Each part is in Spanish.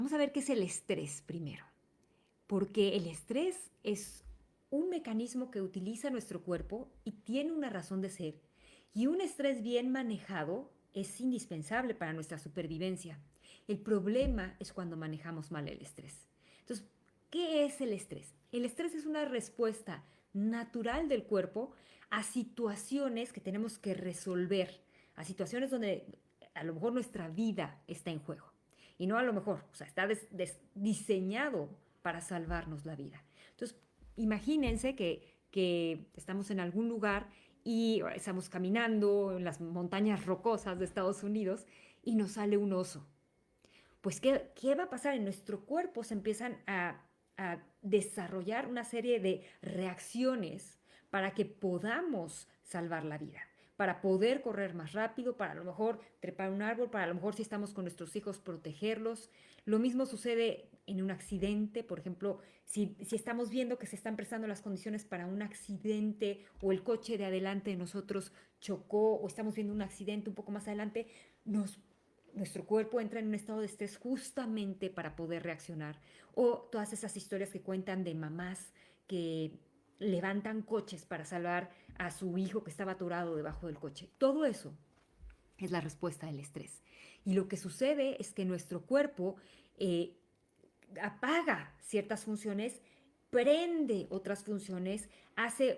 Vamos a ver qué es el estrés primero, porque el estrés es un mecanismo que utiliza nuestro cuerpo y tiene una razón de ser. Y un estrés bien manejado es indispensable para nuestra supervivencia. El problema es cuando manejamos mal el estrés. Entonces, ¿qué es el estrés? El estrés es una respuesta natural del cuerpo a situaciones que tenemos que resolver, a situaciones donde a lo mejor nuestra vida está en juego. Y no a lo mejor, o sea, está diseñado para salvarnos la vida. Entonces, imagínense que estamos en algún lugar y estamos caminando en las montañas rocosas de Estados Unidos y nos sale un oso. Pues, ¿qué va a pasar? En nuestro cuerpo se empiezan a desarrollar una serie de reacciones para que podamos salvar la vida, para poder correr más rápido, para a lo mejor trepar un árbol, para a lo mejor si estamos con nuestros hijos protegerlos. Lo mismo sucede en un accidente, por ejemplo, si estamos viendo que se están prestando las condiciones para un accidente o el coche de adelante de nosotros chocó o estamos viendo un accidente un poco más adelante, nuestro cuerpo entra en un estado de estrés justamente para poder reaccionar. O todas esas historias que cuentan de mamás que levantan coches para salvar a su hijo que estaba atorado debajo del coche. Todo eso es la respuesta del estrés. Y lo que sucede es que nuestro cuerpo eh, apaga ciertas funciones, prende otras funciones, hace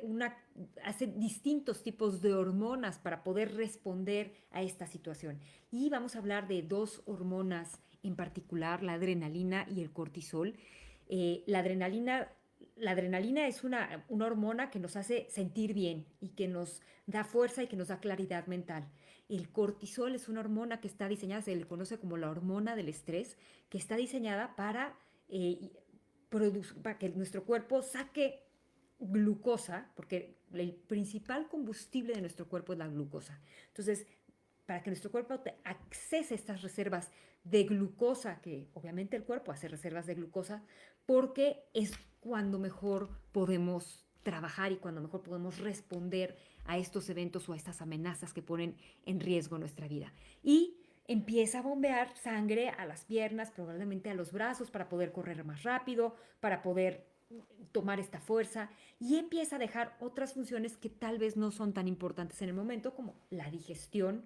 distintos tipos de hormonas para poder responder a esta situación. Y vamos a hablar de dos hormonas en particular, la adrenalina y el cortisol. La adrenalina la adrenalina es una hormona que nos hace sentir bien y que nos da fuerza y que nos da claridad mental. El cortisol es una hormona que está diseñada, se le conoce como la hormona del estrés, que está diseñada eh, para que nuestro cuerpo saque glucosa, porque el principal combustible de nuestro cuerpo es la glucosa. Entonces, para que nuestro cuerpo accese a estas reservas de glucosa, que obviamente el cuerpo hace reservas de glucosa, porque es cuando mejor podemos trabajar y cuando mejor podemos responder a estos eventos o a estas amenazas que ponen en riesgo nuestra vida. Y empieza a bombear sangre a las piernas, probablemente a los brazos, para poder correr más rápido, para poder tomar esta fuerza, y empieza a dejar otras funciones que tal vez no son tan importantes en el momento, como la digestión.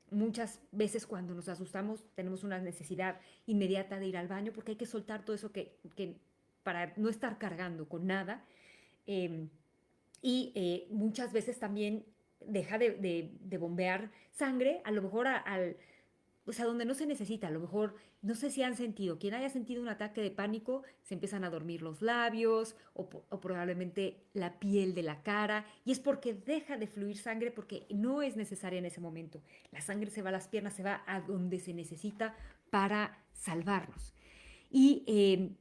Muchas veces cuando nos asustamos tenemos una necesidad inmediata de ir al baño porque hay que soltar todo eso que para no estar cargando con nada. Eh, Muchas veces también deja de bombear sangre, a lo mejor o sea, donde no se necesita. A lo mejor, no sé si han sentido, quien haya sentido un ataque de pánico, se empiezan a dormir los labios o probablemente la piel de la cara, y es porque deja de fluir sangre porque no es necesaria en ese momento. La sangre se va a las piernas, se va a donde se necesita para salvarnos. Y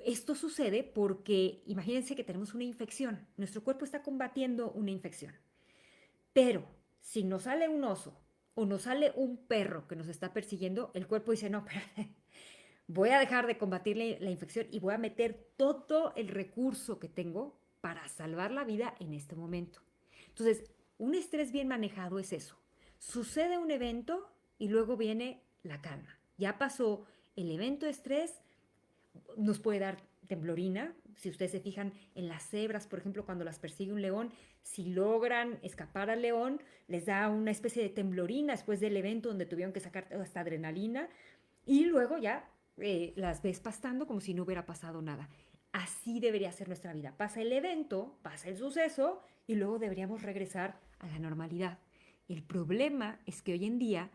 esto sucede porque imagínense que tenemos una infección. Nuestro cuerpo está combatiendo una infección. Pero si nos sale un oso o nos sale un perro que nos está persiguiendo, el cuerpo dice, no, espérate, voy a dejar de combatir la infección y voy a meter todo el recurso que tengo para salvar la vida en este momento. Entonces, un estrés bien manejado es eso. Sucede un evento y luego viene la calma. Ya pasó el evento de estrés, nos puede dar temblorina. Si ustedes se fijan en las cebras, por ejemplo, cuando las persigue un león, si logran escapar al león, les da una especie de temblorina después del evento donde tuvieron que sacar toda esta adrenalina y luego ya las ves pastando como si no hubiera pasado nada. Así debería ser nuestra vida. Pasa el evento, pasa el suceso y luego deberíamos regresar a la normalidad. El problema es que hoy en día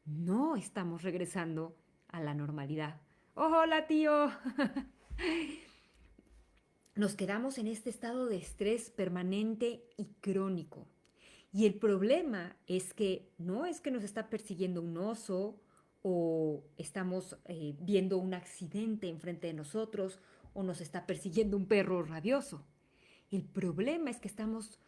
no estamos regresando a la normalidad. ¡Oh, hola, tío! Nos quedamos en este estado de estrés permanente y crónico. Y el problema es que no es que nos está persiguiendo un oso o estamos viendo un accidente enfrente de nosotros o nos está persiguiendo un perro rabioso. El problema es que estamos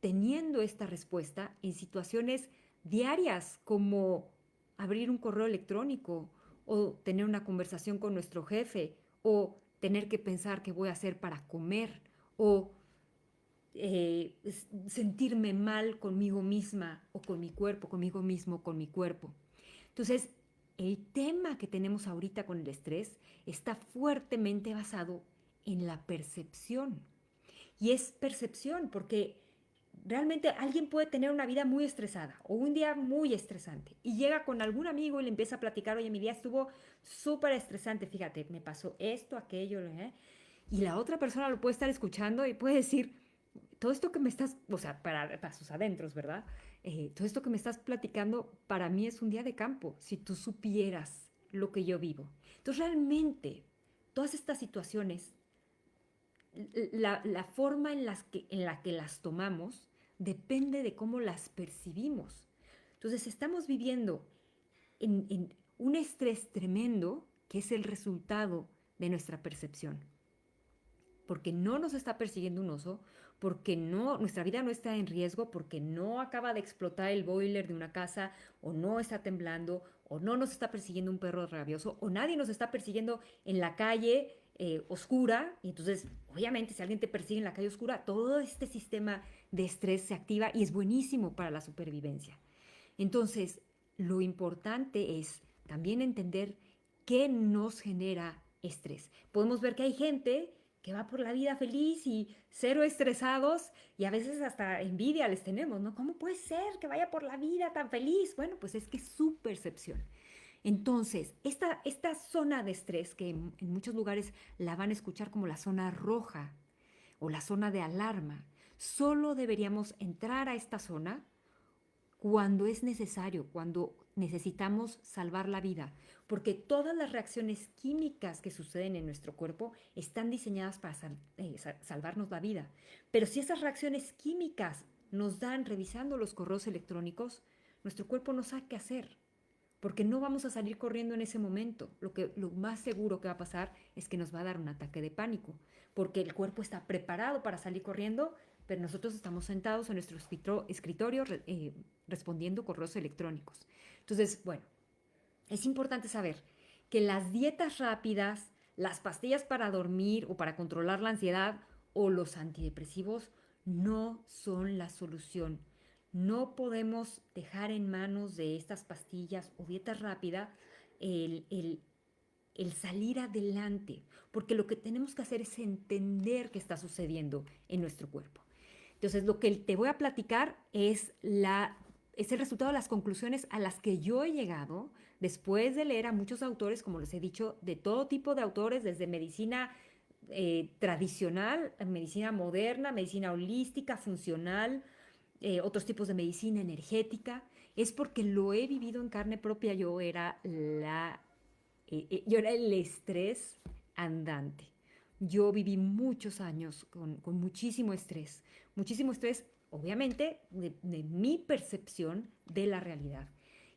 teniendo esta respuesta en situaciones diarias como abrir un correo electrónico o tener una conversación con nuestro jefe o tener que pensar qué voy a hacer para comer o sentirme mal conmigo misma o con mi cuerpo, conmigo mismo, con mi cuerpo. Entonces, el tema que tenemos ahorita con el estrés está fuertemente basado en la percepción. Y es percepción porque realmente alguien puede tener una vida muy estresada o un día muy estresante y llega con algún amigo y le empieza a platicar, oye, mi día estuvo súper estresante, fíjate, me pasó esto, aquello, ¿eh? Y la otra persona lo puede estar escuchando y puede decir, todo esto que me estás, o sea, para sus adentros, ¿verdad? Todo esto que me estás platicando para mí es un día de campo, si tú supieras lo que yo vivo. Entonces realmente todas estas situaciones, la forma en la que las tomamos depende de cómo las percibimos. Entonces estamos viviendo en un estrés tremendo que es el resultado de nuestra percepción porque no nos está persiguiendo un oso, porque no, nuestra vida no está en riesgo, porque no acaba de explotar el boiler de una casa, o no está temblando, o no nos está persiguiendo un perro rabioso, o nadie nos está persiguiendo en la calle oscura. Y entonces, obviamente, si alguien te persigue en la calle oscura, todo este sistema de estrés se activa y es buenísimo para la supervivencia. Entonces, lo importante es también entender qué nos genera estrés. Podemos ver que hay gente que va por la vida feliz y cero estresados y a veces hasta envidia les tenemos, ¿no? ¿Cómo puede ser que vaya por la vida tan feliz? Bueno, pues es que es su percepción. Entonces, esta zona de estrés, que en muchos lugares la van a escuchar como la zona roja o la zona de alarma, solo deberíamos entrar a esta zona cuando es necesario, cuando necesitamos salvar la vida, porque todas las reacciones químicas que suceden en nuestro cuerpo están diseñadas para salvarnos la vida. Pero si esas reacciones químicas nos dan revisando los correos electrónicos, nuestro cuerpo no sabe qué hacer, porque no vamos a salir corriendo en ese momento. Lo más seguro que va a pasar es que nos va a dar un ataque de pánico, porque el cuerpo está preparado para salir corriendo, pero nosotros estamos sentados en nuestro escritorio respondiendo correos electrónicos. Entonces, bueno, es importante saber que las dietas rápidas, las pastillas para dormir o para controlar la ansiedad o los antidepresivos no son la solución. No podemos dejar en manos de estas pastillas o dieta rápida el, el, el salir adelante, porque lo que tenemos que hacer es entender qué está sucediendo en nuestro cuerpo. Entonces, lo que te voy a platicar es el resultado de las conclusiones a las que yo he llegado después de leer a muchos autores, como les he dicho, de todo tipo de autores, desde medicina tradicional, medicina moderna, medicina holística, funcional, otros tipos de medicina energética. Es porque lo he vivido en carne propia. Yo era el estrés andante. Yo viví muchos años con muchísimo estrés, obviamente, de mi percepción de la realidad.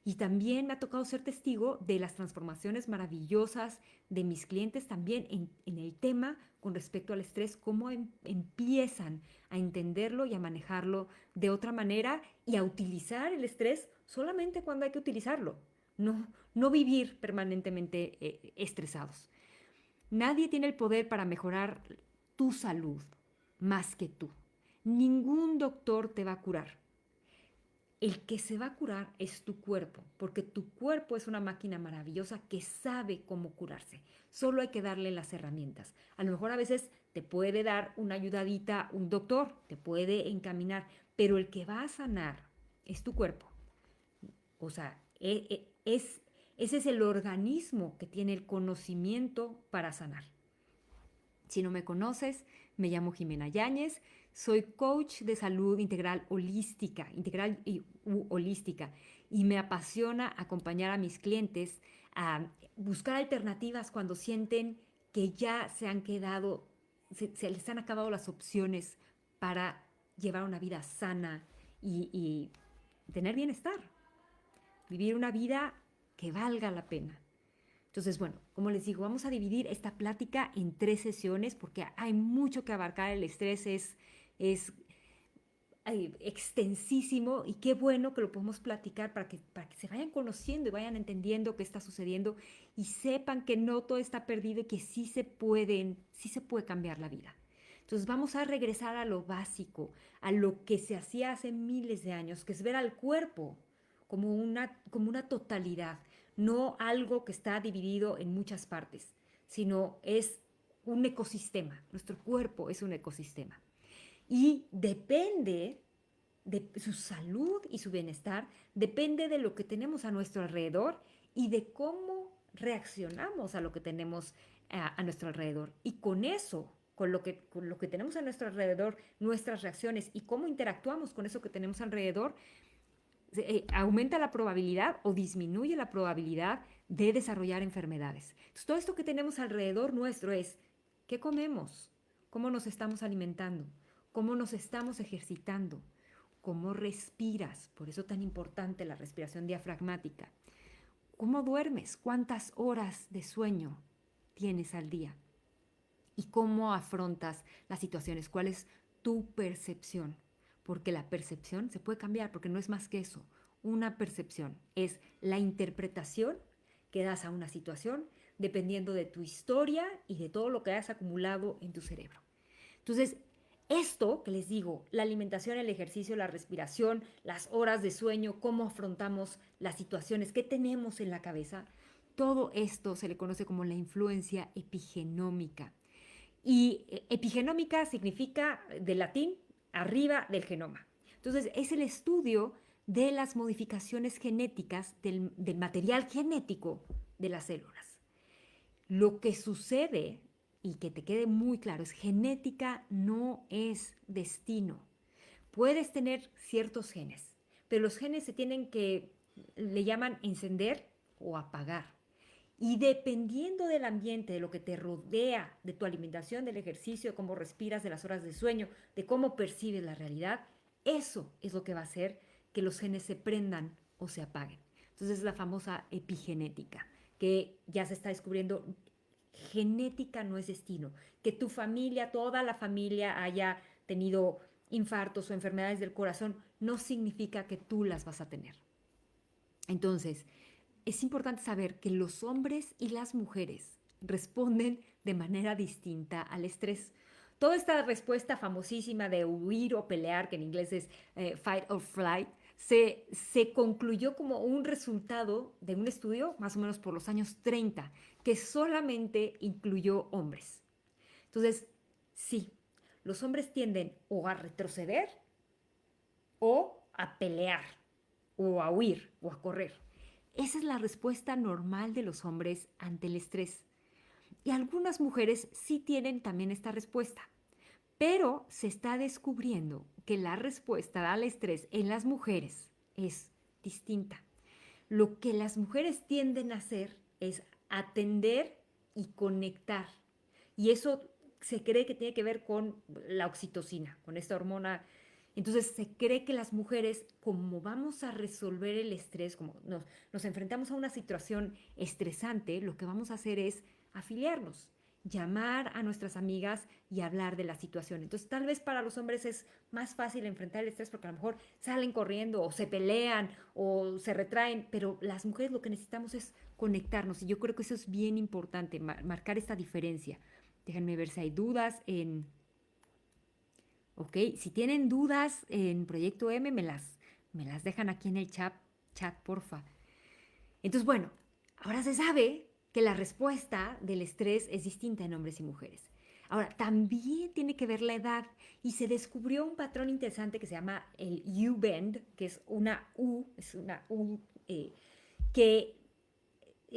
Y también me ha tocado ser testigo de las transformaciones maravillosas de mis clientes también en el tema con respecto al estrés, cómo empiezan a entenderlo y a manejarlo de otra manera y a utilizar el estrés solamente cuando hay que utilizarlo, no vivir permanentemente estresados. Nadie tiene el poder para mejorar tu salud más que tú. Ningún doctor te va a curar. El que se va a curar es tu cuerpo, porque tu cuerpo es una máquina maravillosa que sabe cómo curarse. Solo hay que darle las herramientas. A lo mejor a veces te puede dar una ayudadita un doctor, te puede encaminar, pero el que va a sanar es tu cuerpo. O sea, ese es el organismo que tiene el conocimiento para sanar. Si no me conoces, me llamo Jimena Yáñez, soy coach de salud integral y holística, y me apasiona acompañar a mis clientes a buscar alternativas cuando sienten que ya se han quedado, se les han acabado las opciones para llevar una vida sana y tener bienestar, vivir una vida que valga la pena. Entonces, bueno, como les digo, vamos a dividir esta plática en 3 sesiones porque hay mucho que abarcar. El estrés es extensísimo y qué bueno que lo podemos platicar para que se vayan conociendo y vayan entendiendo qué está sucediendo y sepan que no todo está perdido y que sí se puede cambiar la vida. Entonces vamos a regresar a lo básico, a lo que se hacía hace miles de años, que es ver al cuerpo como una totalidad. no algo que está dividido en muchas partes, sino es un ecosistema. Nuestro cuerpo es un ecosistema. Y depende de su salud y su bienestar, depende de lo que tenemos a nuestro alrededor y de cómo reaccionamos a lo que tenemos a nuestro alrededor. Y con eso, con lo que tenemos a nuestro alrededor, nuestras reacciones y cómo interactuamos con eso que tenemos alrededor, aumenta la probabilidad o disminuye la probabilidad de desarrollar enfermedades. Entonces, todo esto que tenemos alrededor nuestro es qué comemos, cómo nos estamos alimentando, cómo nos estamos ejercitando, cómo respiras, por eso tan importante la respiración diafragmática, cómo duermes, cuántas horas de sueño tienes al día y cómo afrontas las situaciones, cuál es tu percepción, porque la percepción se puede cambiar, porque no es más que eso. Una percepción es la interpretación que das a una situación dependiendo de tu historia y de todo lo que hayas acumulado en tu cerebro. Entonces, esto que les digo, la alimentación, el ejercicio, la respiración, las horas de sueño, cómo afrontamos las situaciones, qué tenemos en la cabeza, todo esto se le conoce como la influencia epigenómica. Y epigenómica significa, del latín, arriba del genoma. Entonces, es el estudio de las modificaciones genéticas del material genético de las células. Lo que sucede, y que te quede muy claro, es genética no es destino. Puedes tener ciertos genes, pero los genes se tienen que, le llaman encender o apagar. Y dependiendo del ambiente, de lo que te rodea, de tu alimentación, del ejercicio, de cómo respiras, de las horas de sueño, de cómo percibes la realidad, eso es lo que va a hacer que los genes se prendan o se apaguen. Entonces es la famosa epigenética, que ya se está descubriendo. Genética no es destino. Que tu familia, toda la familia haya tenido infartos o enfermedades del corazón, no significa que tú las vas a tener. Entonces, es importante saber que los hombres y las mujeres responden de manera distinta al estrés. Toda esta respuesta famosísima de huir o pelear, que en inglés es fight or flight, se concluyó como un resultado de un estudio más o menos por los años 30, que solamente incluyó hombres. Entonces, sí, los hombres tienden o a retroceder o a pelear o a huir o a correr. Esa es la respuesta normal de los hombres ante el estrés. Y algunas mujeres sí tienen también esta respuesta. Pero se está descubriendo que la respuesta al estrés en las mujeres es distinta. Lo que las mujeres tienden a hacer es atender y conectar. Y eso se cree que tiene que ver con la oxitocina, con esta hormona. Entonces se cree que las mujeres, como vamos a resolver el estrés, como nos enfrentamos a una situación estresante, lo que vamos a hacer es afiliarnos, llamar a nuestras amigas y hablar de la situación. Entonces tal vez para los hombres es más fácil enfrentar el estrés porque a lo mejor salen corriendo o se pelean o se retraen, pero las mujeres lo que necesitamos es conectarnos y yo creo que eso es bien importante, marcar esta diferencia. Déjenme ver si hay dudas en... Ok, si tienen dudas en Proyecto M, me las dejan aquí en el chat, porfa. Entonces, bueno, ahora se sabe que la respuesta del estrés es distinta en hombres y mujeres. Ahora, también tiene que ver la edad y se descubrió un patrón interesante que se llama el U-bend, que es una U, que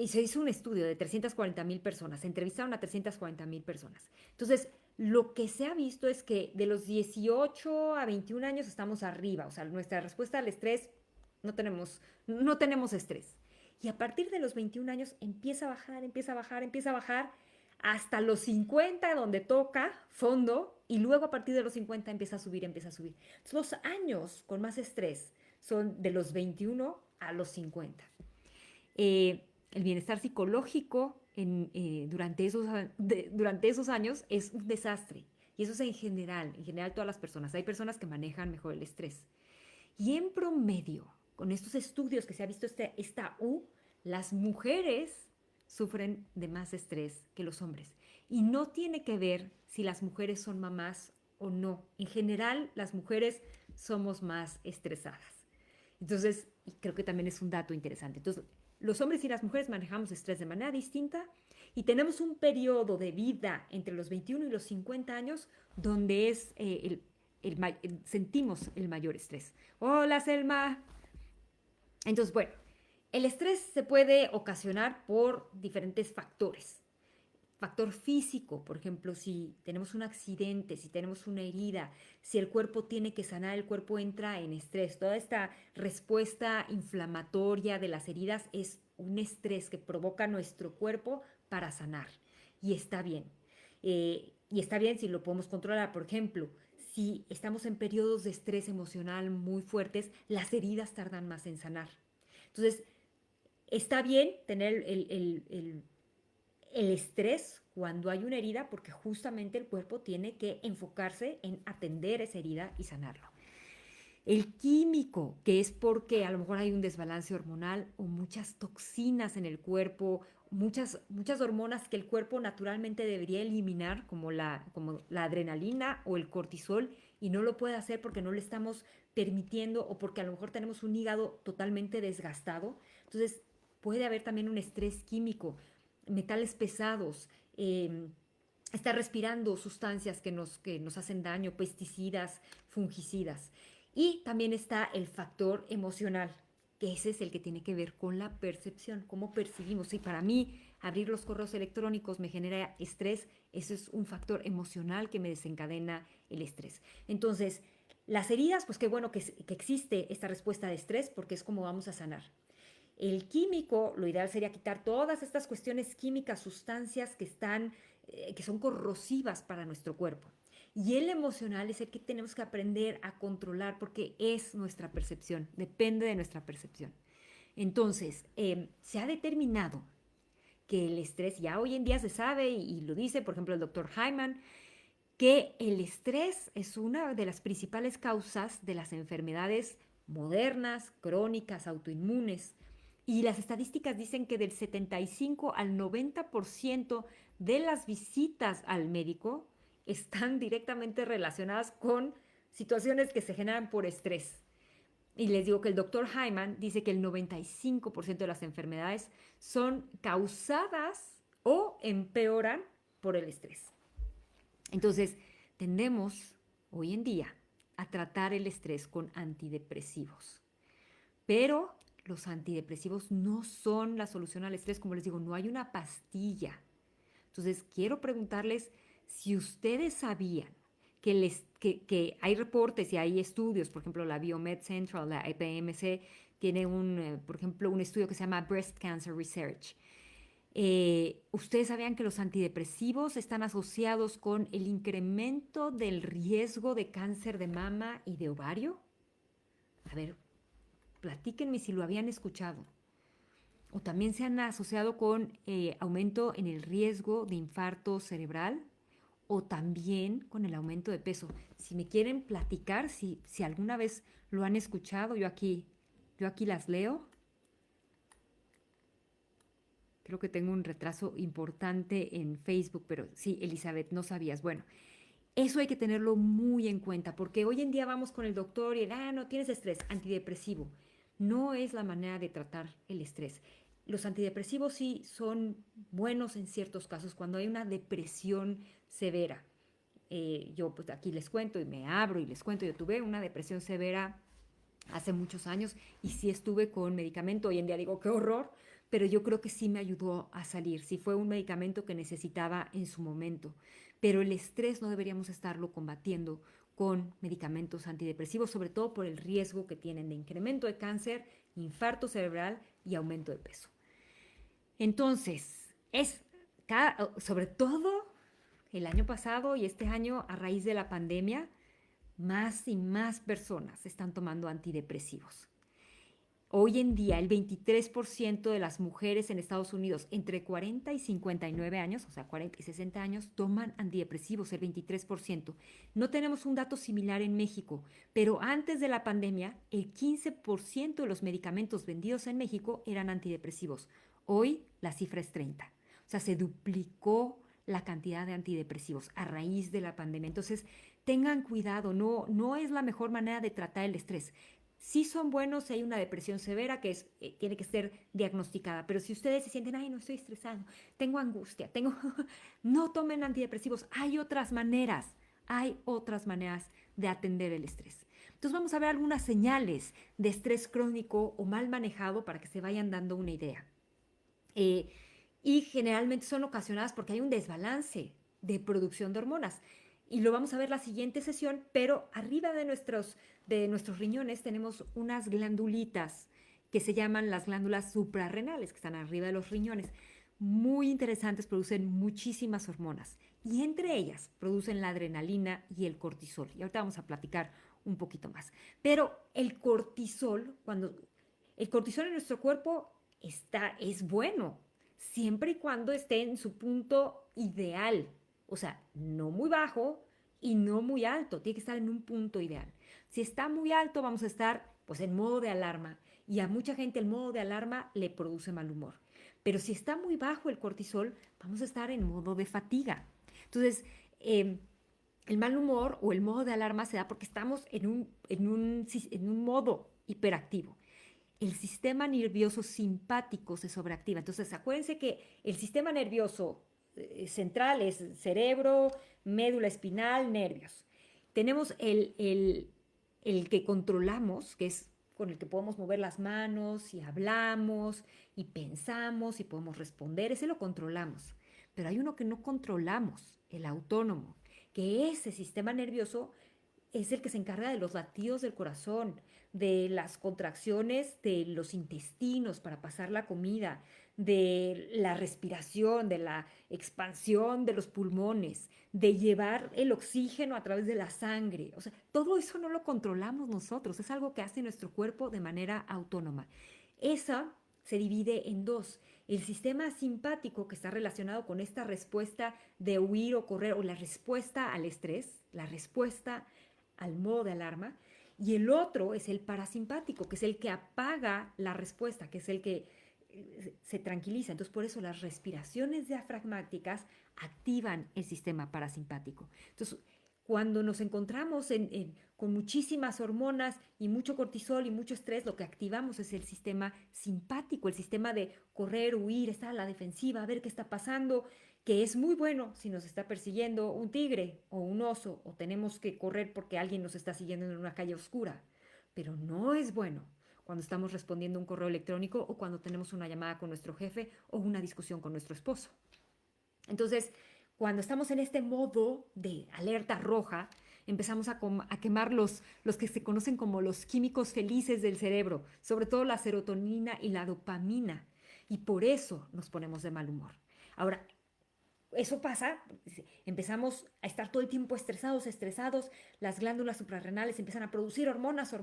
se hizo un estudio de 340,000 personas, se entrevistaron a 340,000 personas. Entonces, lo que se ha visto es que de los 18 a 21 años estamos arriba, o sea, nuestra respuesta al estrés, no tenemos estrés. Y a partir de los 21 años empieza a bajar, empieza a bajar, empieza a bajar, hasta los 50, donde toca fondo, y luego a partir de los 50 empieza a subir, empieza a subir. Entonces, los años con más estrés son de los 21 a los 50. El bienestar psicológico durante esos años es un desastre. Y eso es en general todas las personas. Hay personas que manejan mejor el estrés. Y en promedio, con estos estudios que se ha visto esta U, las mujeres sufren de más estrés que los hombres. Y no tiene que ver si las mujeres son mamás o no. En general, las mujeres somos más estresadas. Entonces, creo que también es un dato interesante. Entonces, los hombres y las mujeres manejamos estrés de manera distinta y tenemos un periodo de vida entre los 21 y los 50 años donde es sentimos el mayor estrés. Hola, Selma. Entonces, bueno, el estrés se puede ocasionar por diferentes factores. Factor físico, por ejemplo, si tenemos un accidente, si tenemos una herida, si el cuerpo tiene que sanar, el cuerpo entra en estrés. Toda esta respuesta inflamatoria de las heridas es un estrés que provoca nuestro cuerpo para sanar. Y está bien. Y está bien si lo podemos controlar. Por ejemplo, si estamos en periodos de estrés emocional muy fuertes, las heridas tardan más en sanar. Entonces, está bien tener el estrés cuando hay una herida porque justamente el cuerpo tiene que enfocarse en atender esa herida y sanarlo. El químico, que es porque a lo mejor hay un desbalance hormonal o muchas toxinas en el cuerpo, muchas hormonas que el cuerpo naturalmente debería eliminar, como la adrenalina o el cortisol, y no lo puede hacer porque no le estamos permitiendo o porque a lo mejor tenemos un hígado totalmente desgastado. Entonces puede haber también un estrés químico, metales pesados, estar respirando sustancias que nos hacen daño, pesticidas, fungicidas. Y también está el factor emocional, que ese es el que tiene que ver con la percepción, cómo percibimos. Y para mí, abrir los correos electrónicos me genera estrés, eso es un factor emocional que me desencadena el estrés. Entonces, las heridas, pues qué bueno que existe esta respuesta de estrés porque es como vamos a sanar. El químico, lo ideal sería quitar todas estas cuestiones químicas, sustancias que son corrosivas para nuestro cuerpo. Y el emocional es el que tenemos que aprender a controlar porque es nuestra percepción, depende de nuestra percepción. Entonces, se ha determinado que el estrés, ya hoy en día se sabe y lo dice, por ejemplo, el doctor Hyman, que el estrés es una de las principales causas de las enfermedades modernas, crónicas, autoinmunes. Y las estadísticas dicen que del 75 al 90% de las visitas al médico están directamente relacionadas con situaciones que se generan por estrés. Y les digo que el doctor Hyman dice que el 95% de las enfermedades son causadas o empeoran por el estrés. Entonces, tendemos hoy en día a tratar el estrés con antidepresivos. Pero los antidepresivos no son la solución al estrés, como les digo, no hay una pastilla. Entonces, quiero preguntarles si ustedes sabían que hay reportes y hay estudios, por ejemplo, la Biomed Central, la EPMC, tiene por ejemplo, un estudio que se llama Breast Cancer Research. ¿Ustedes sabían que los antidepresivos están asociados con el incremento del riesgo de cáncer de mama y de ovario? A ver, platíquenme si lo habían escuchado. O también se han asociado con aumento en el riesgo de infarto cerebral o también con el aumento de peso. Si me quieren platicar, si alguna vez lo han escuchado, yo aquí las leo. Creo que tengo un retraso importante en Facebook, pero sí, Elizabeth, no sabías. Bueno, eso hay que tenerlo muy en cuenta, porque hoy en día vamos con el doctor y no tienes estrés, antidepresivo. No es la manera de tratar el estrés. Los antidepresivos sí son buenos en ciertos casos, cuando hay una depresión severa. Yo pues aquí les cuento y me abro y les cuento, yo tuve una depresión severa hace muchos años y sí estuve con medicamento. Hoy en día digo, qué horror, pero yo creo que sí me ayudó a salir, sí fue un medicamento que necesitaba en su momento. Pero el estrés no deberíamos estarlo combatiendo con medicamentos antidepresivos, sobre todo por el riesgo que tienen de incremento de cáncer, infarto cerebral y aumento de peso. Entonces, sobre todo el año pasado y este año a raíz de la pandemia, más y más personas están tomando antidepresivos. Hoy en día, el 23% de las mujeres en Estados Unidos entre 40 y 59 años, o sea, 40 y 60 años, toman antidepresivos, el 23%. No tenemos un dato similar en México, pero antes de la pandemia, el 15% de los medicamentos vendidos en México eran antidepresivos. Hoy la cifra es 30. O sea, se duplicó la cantidad de antidepresivos a raíz de la pandemia. Entonces, tengan cuidado, no es la mejor manera de tratar el estrés. sí son buenos si hay una depresión severa que tiene que ser diagnosticada, pero si ustedes se sienten, ay, no estoy estresado, tengo angustia, no tomen antidepresivos, hay otras maneras de atender el estrés. Entonces vamos a ver algunas señales de estrés crónico o mal manejado para que se vayan dando una idea. Eh, y generalmente son ocasionadas porque hay un desbalance de producción de hormonas. Y lo vamos a ver la siguiente sesión, pero arriba de nuestros riñones tenemos unas glandulitas que se llaman las glándulas suprarrenales, que están arriba de los riñones. Muy interesantes, producen muchísimas hormonas. Y entre ellas producen la adrenalina y el cortisol. Y ahorita vamos a platicar un poquito más. Pero el cortisol en nuestro cuerpo es bueno, siempre y cuando esté en su punto ideal. O sea, no muy bajo y no muy alto, tiene que estar en un punto ideal. Si está muy alto, vamos a estar pues en modo de alarma. Y a mucha gente el modo de alarma le produce mal humor. Pero si está muy bajo el cortisol, vamos a estar en modo de fatiga. Entonces, el mal humor o el modo de alarma se da porque estamos en un modo hiperactivo. El sistema nervioso simpático se sobreactiva. Entonces, acuérdense que el sistema nervioso central es cerebro, médula espinal, nervios. Tenemos el que controlamos, que es con el que podemos mover las manos y hablamos y pensamos y podemos responder, ese lo controlamos. Pero hay uno que no controlamos, el autónomo, que ese sistema nervioso es el que se encarga de los latidos del corazón, de las contracciones de los intestinos para pasar la comida, de la respiración, de la expansión de los pulmones, de llevar el oxígeno a través de la sangre. O sea, todo eso no lo controlamos nosotros, es algo que hace nuestro cuerpo de manera autónoma. Esa se divide en dos. El sistema simpático, que está relacionado con esta respuesta de huir o correr, o la respuesta al estrés, la respuesta al modo de alarma, y el otro es el parasimpático, que es el que apaga la respuesta, que es el que se tranquiliza. Entonces, por eso las respiraciones diafragmáticas activan el sistema parasimpático. Entonces, cuando nos encontramos con muchísimas hormonas y mucho cortisol y mucho estrés, lo que activamos es el sistema simpático, el sistema de correr, huir, estar a la defensiva, a ver qué está pasando, que es muy bueno si nos está persiguiendo un tigre o un oso o tenemos que correr porque alguien nos está siguiendo en una calle oscura. Pero no es bueno cuando estamos respondiendo un correo electrónico o cuando tenemos una llamada con nuestro jefe o una discusión con nuestro esposo. Entonces, cuando estamos en este modo de alerta roja, empezamos a quemar los que se conocen como los químicos felices del cerebro, sobre todo la serotonina y la dopamina. Y por eso nos ponemos de mal humor. Ahora, eso pasa, empezamos a estar todo el tiempo estresados, las glándulas suprarrenales empiezan a producir hormonas,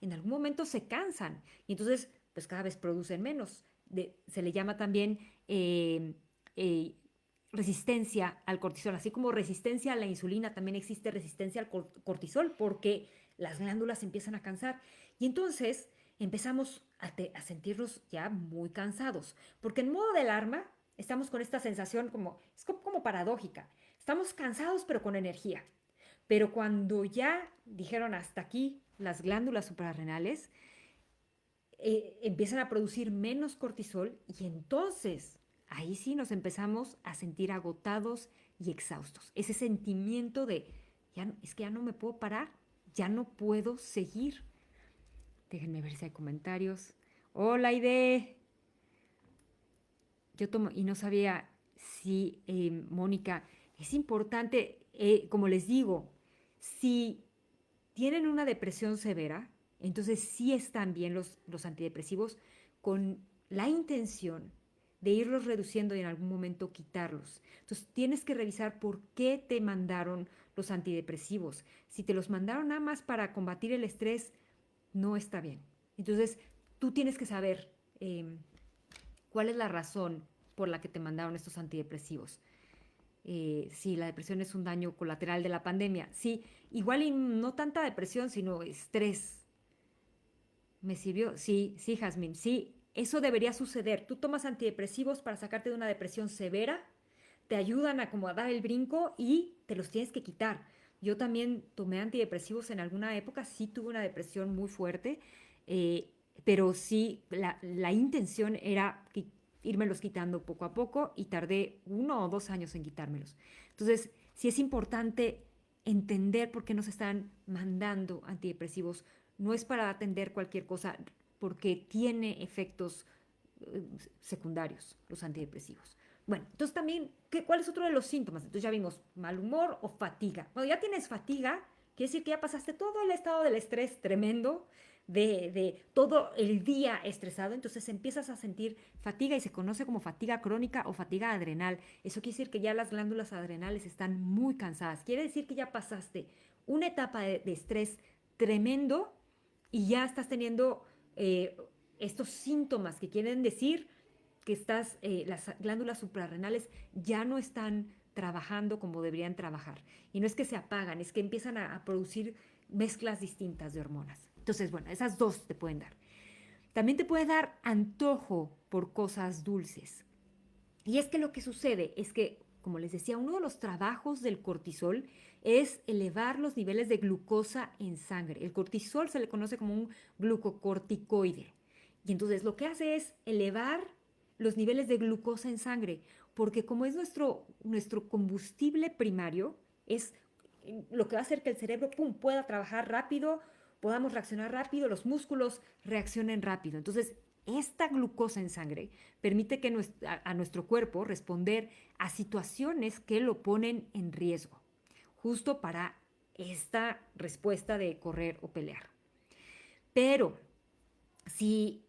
en algún momento se cansan y entonces pues cada vez producen menos. Se le llama también eh, resistencia al cortisol, así como resistencia a la insulina, también existe resistencia al cortisol porque las glándulas se empiezan a cansar y entonces empezamos a sentirnos ya muy cansados, porque en modo de alarma estamos con esta sensación como paradójica. Estamos cansados pero con energía. Pero cuando ya dijeron hasta aquí las glándulas suprarrenales, empiezan a producir menos cortisol y entonces ahí sí nos empezamos a sentir agotados y exhaustos. Ese sentimiento de, es que ya no me puedo parar, ya no puedo seguir. Déjenme ver si hay comentarios. Hola, Aide. Yo tomo y no sabía si, Mónica, es importante, como les digo, si tienen una depresión severa, entonces sí están bien los antidepresivos con la intención de irlos reduciendo y en algún momento quitarlos. Entonces tienes que revisar por qué te mandaron los antidepresivos. Si te los mandaron nada más para combatir el estrés, no está bien. Entonces tú tienes que saber cuál es la razón por la que te mandaron estos antidepresivos. Si la depresión es un daño colateral de la pandemia. Sí, igual y no tanta depresión, sino estrés. ¿Me sirvió? Sí, sí, Jazmín, sí, eso debería suceder. Tú tomas antidepresivos para sacarte de una depresión severa, te ayudan a como a dar el brinco y te los tienes que quitar. Yo también tomé antidepresivos en alguna época, sí tuve una depresión muy fuerte, eh, pero sí la intención era írmelos quitando poco a poco y tardé 1 o 2 años en quitármelos. Entonces, sí es importante entender por qué nos están mandando antidepresivos. No es para atender cualquier cosa, porque tiene efectos eh, secundarios los antidepresivos. Bueno, entonces también, ¿cuál es otro de los síntomas? Entonces ya vimos mal humor o fatiga. Cuando ya tienes fatiga, quiere decir que ya pasaste todo el estado del estrés tremendo, de todo el día estresado, entonces empiezas a sentir fatiga y se conoce como fatiga crónica o fatiga adrenal. Eso quiere decir que ya las glándulas adrenales están muy cansadas. Quiere decir que ya pasaste una etapa de estrés tremendo y ya estás teniendo estos síntomas que quieren decir que las glándulas suprarrenales ya no están trabajando como deberían trabajar. Y no es que se apagan, es que empiezan a producir mezclas distintas de hormonas. Entonces, bueno, esas dos te pueden dar. También te puede dar antojo por cosas dulces. Y es que lo que sucede es que, como les decía, uno de los trabajos del cortisol es elevar los niveles de glucosa en sangre. El cortisol se le conoce como un glucocorticoide. Y entonces lo que hace es elevar los niveles de glucosa en sangre, porque como es nuestro combustible primario, es lo que va a hacer que el cerebro pueda trabajar rápido, podamos reaccionar rápido, los músculos reaccionen rápido. Entonces, esta glucosa en sangre permite que a nuestro cuerpo responder a situaciones que lo ponen en riesgo, justo para esta respuesta de correr o pelear. Pero si,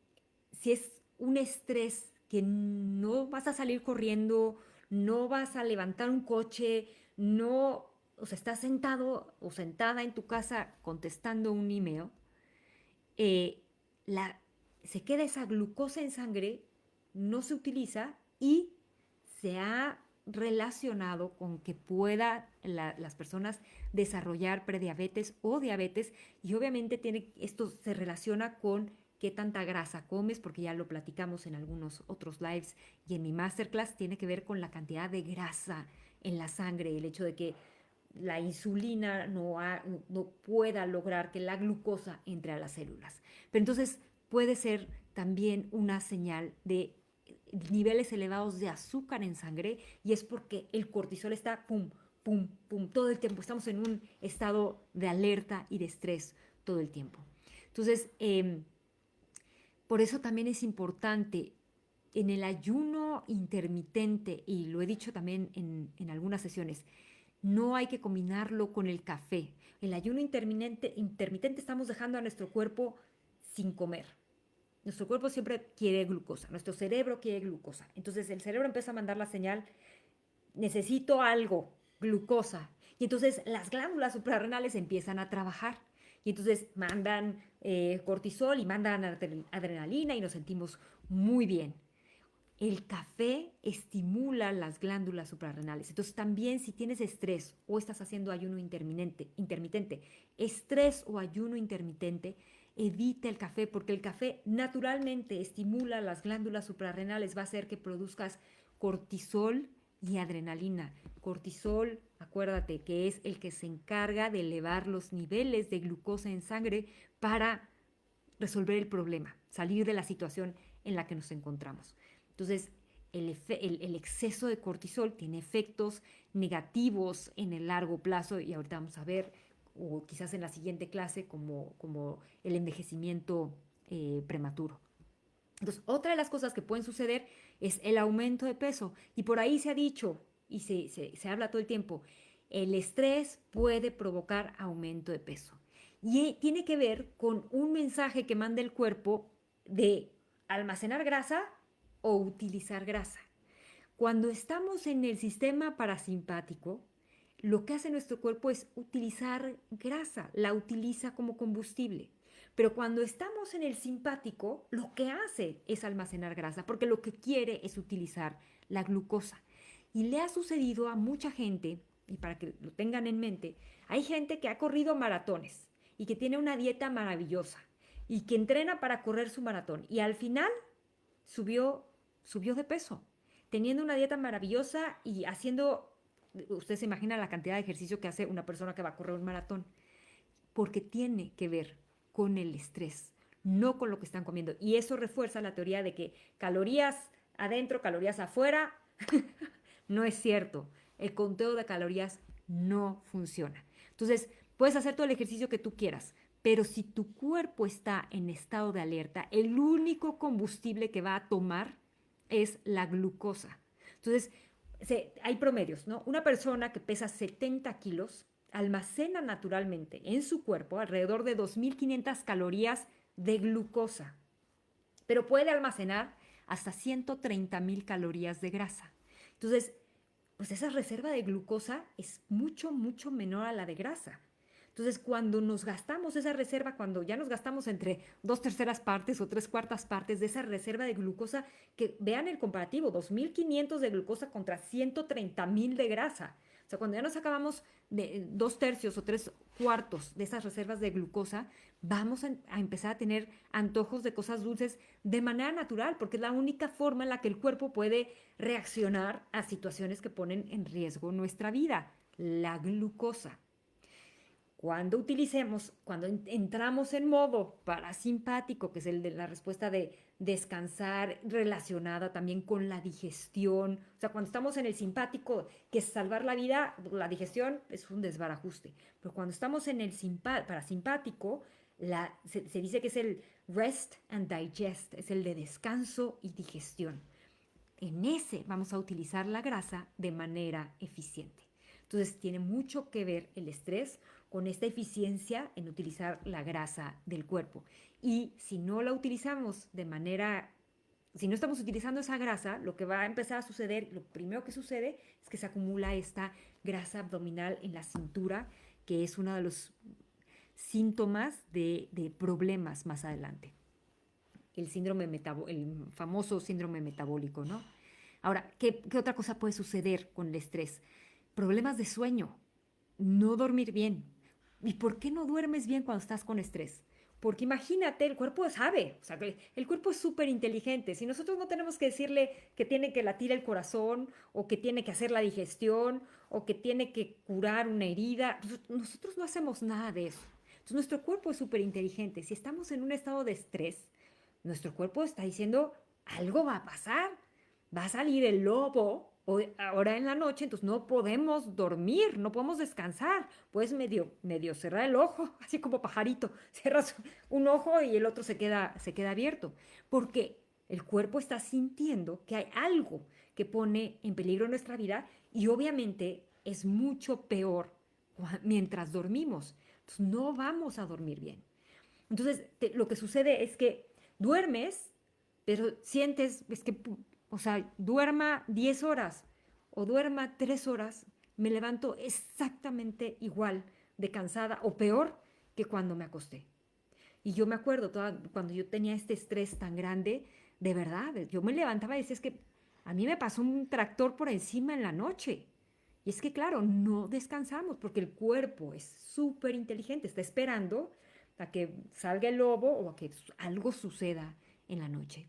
si es un estrés que no vas a salir corriendo, no vas a levantar un coche, no, o sea, estás sentado o sentada en tu casa contestando un email, eh, la, se queda esa glucosa en sangre, no se utiliza y se ha relacionado con que pueda las personas desarrollar prediabetes o diabetes y obviamente esto se relaciona con qué tanta grasa comes, porque ya lo platicamos en algunos otros lives y en mi masterclass tiene que ver con la cantidad de grasa en la sangre, el hecho de que la insulina no pueda lograr que la glucosa entre a las células. Pero entonces puede ser también una señal de niveles elevados de azúcar en sangre y es porque el cortisol está pum, pum, pum, todo el tiempo. Estamos en un estado de alerta y de estrés todo el tiempo. Entonces, por eso también es importante en el ayuno intermitente, y lo he dicho también en algunas sesiones, no hay que combinarlo con el café. El ayuno intermitente estamos dejando a nuestro cuerpo sin comer. Nuestro cuerpo siempre quiere glucosa, nuestro cerebro quiere glucosa. Entonces el cerebro empieza a mandar la señal, necesito algo, glucosa. Y entonces las glándulas suprarrenales empiezan a trabajar. Y entonces mandan cortisol y mandan adrenalina y nos sentimos muy bien. El café estimula las glándulas suprarrenales. Entonces también si tienes estrés o estás haciendo ayuno intermitente, estrés o ayuno intermitente, evita el café porque el café naturalmente estimula las glándulas suprarrenales, va a hacer que produzcas cortisol y adrenalina. Cortisol, acuérdate que es el que se encarga de elevar los niveles de glucosa en sangre para resolver el problema, salir de la situación en la que nos encontramos. Entonces, el exceso de cortisol tiene efectos negativos en el largo plazo y ahorita vamos a ver, o quizás en la siguiente clase, como el envejecimiento prematuro. Entonces, otra de las cosas que pueden suceder es el aumento de peso. Y por ahí se ha dicho, y se habla todo el tiempo, el estrés puede provocar aumento de peso. Y tiene que ver con un mensaje que manda el cuerpo de almacenar grasa o utilizar grasa. Cuando estamos en el sistema parasimpático, lo que hace nuestro cuerpo es utilizar grasa, la utiliza como combustible. Pero cuando estamos en el simpático, lo que hace es almacenar grasa, porque lo que quiere es utilizar la glucosa. Y le ha sucedido a mucha gente, y para que lo tengan en mente, hay gente que ha corrido maratones y que tiene una dieta maravillosa y que entrena para correr su maratón y al final subió de peso, teniendo una dieta maravillosa y haciendo usted se imagina la cantidad de ejercicio que hace una persona que va a correr un maratón, porque tiene que ver con el estrés, no con lo que están comiendo. Y eso refuerza la teoría de que calorías adentro, calorías afuera, no es cierto. El conteo de calorías no funciona. Entonces, puedes hacer todo el ejercicio que tú quieras, pero si tu cuerpo está en estado de alerta, el único combustible que va a tomar es la glucosa. Entonces, hay promedios, ¿no? Una persona que pesa 70 kilos almacena naturalmente en su cuerpo alrededor de 2.500 calorías de glucosa, pero puede almacenar hasta 130.000 calorías de grasa. Entonces, pues esa reserva de glucosa es mucho, mucho menor a la de grasa. Entonces, cuando nos gastamos esa reserva, cuando ya nos gastamos entre 2/3 partes o 3/4 partes de esa reserva de glucosa, que vean el comparativo, 2.500 de glucosa contra 130.000 de grasa. O sea, cuando ya nos acabamos de 2/3 o 3/4 de esas reservas de glucosa, vamos a empezar a tener antojos de cosas dulces de manera natural, porque es la única forma en la que el cuerpo puede reaccionar a situaciones que ponen en riesgo nuestra vida, la glucosa. Cuando entramos en modo parasimpático, que es el de la respuesta de descansar relacionada también con la digestión, o sea, cuando estamos en el simpático, que es salvar la vida, la digestión es un desbarajuste, pero cuando estamos en el parasimpático, se dice que es el rest and digest, es el de descanso y digestión. En ese vamos a utilizar la grasa de manera eficiente. Entonces tiene mucho que ver el estrés con esta eficiencia en utilizar la grasa del cuerpo. Y si no la utilizamos de manera, si no estamos utilizando esa grasa, lo que va a empezar a suceder, lo primero que sucede es que se acumula esta grasa abdominal en la cintura, que es uno de los síntomas de problemas más adelante. El famoso síndrome metabólico, ¿no? Ahora, ¿qué otra cosa puede suceder con el estrés? Problemas de sueño, no dormir bien. ¿Y por qué no duermes bien cuando estás con estrés? Porque imagínate, el cuerpo sabe, o sea, el cuerpo es súper inteligente. Si nosotros no tenemos que decirle que tiene que latir el corazón, o que tiene que hacer la digestión, o que tiene que curar una herida, nosotros no hacemos nada de eso. Entonces, nuestro cuerpo es súper inteligente. Si estamos en un estado de estrés, nuestro cuerpo está diciendo, algo va a pasar, va a salir el lobo ahora en la noche, entonces no podemos dormir, no podemos descansar, puedes medio cerrar el ojo, así como pajarito, cierras un ojo y el otro se queda abierto, porque el cuerpo está sintiendo que hay algo que pone en peligro nuestra vida y obviamente es mucho peor mientras dormimos, entonces no vamos a dormir bien. Entonces lo que sucede es que duermes, pero sientes, es que, o sea, duerma 10 horas o duerma 3 horas, me levanto exactamente igual de cansada o peor que cuando me acosté. Y yo me acuerdo, cuando yo tenía este estrés tan grande, de verdad, yo me levantaba y decía, es que a mí me pasó un tractor por encima en la noche. Y es que, claro, no descansamos porque el cuerpo es súper inteligente, está esperando a que salga el lobo o a que algo suceda en la noche.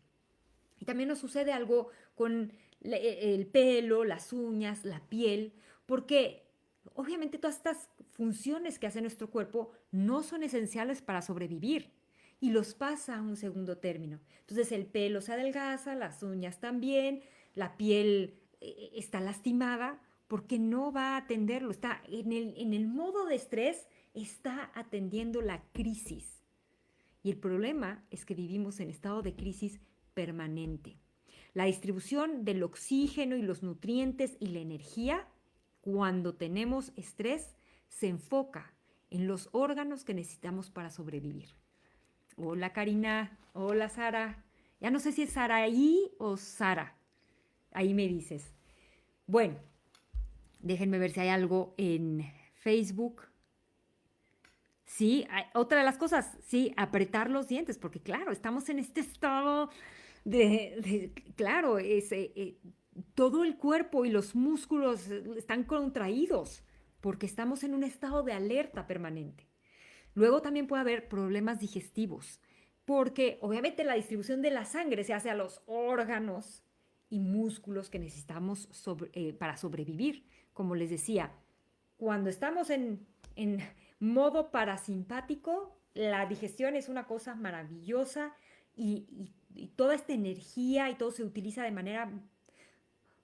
Y también nos sucede algo con el pelo, las uñas, la piel, porque obviamente todas estas funciones que hace nuestro cuerpo no son esenciales para sobrevivir y los pasa a un segundo término. Entonces el pelo se adelgaza, las uñas también, la piel está lastimada porque no va a atenderlo, está en el modo de estrés, está atendiendo la crisis. Y el problema es que vivimos en estado de crisis permanente. La distribución del oxígeno y los nutrientes y la energía cuando tenemos estrés se enfoca en los órganos que necesitamos para sobrevivir. Hola Karina, hola Sara. Ya no sé si es Saraí o Sara. Ahí me dices. Bueno, déjenme ver si hay algo en Facebook. Sí, otra de las cosas, sí, apretar los dientes, porque claro, estamos en este estado claro, todo el cuerpo y los músculos están contraídos, porque estamos en un estado de alerta permanente. Luego también puede haber problemas digestivos, porque obviamente la distribución de la sangre se hace a los órganos y músculos que necesitamos para sobrevivir. Como les decía, cuando estamos en modo parasimpático, la digestión es una cosa maravillosa y toda esta energía y todo se utiliza de manera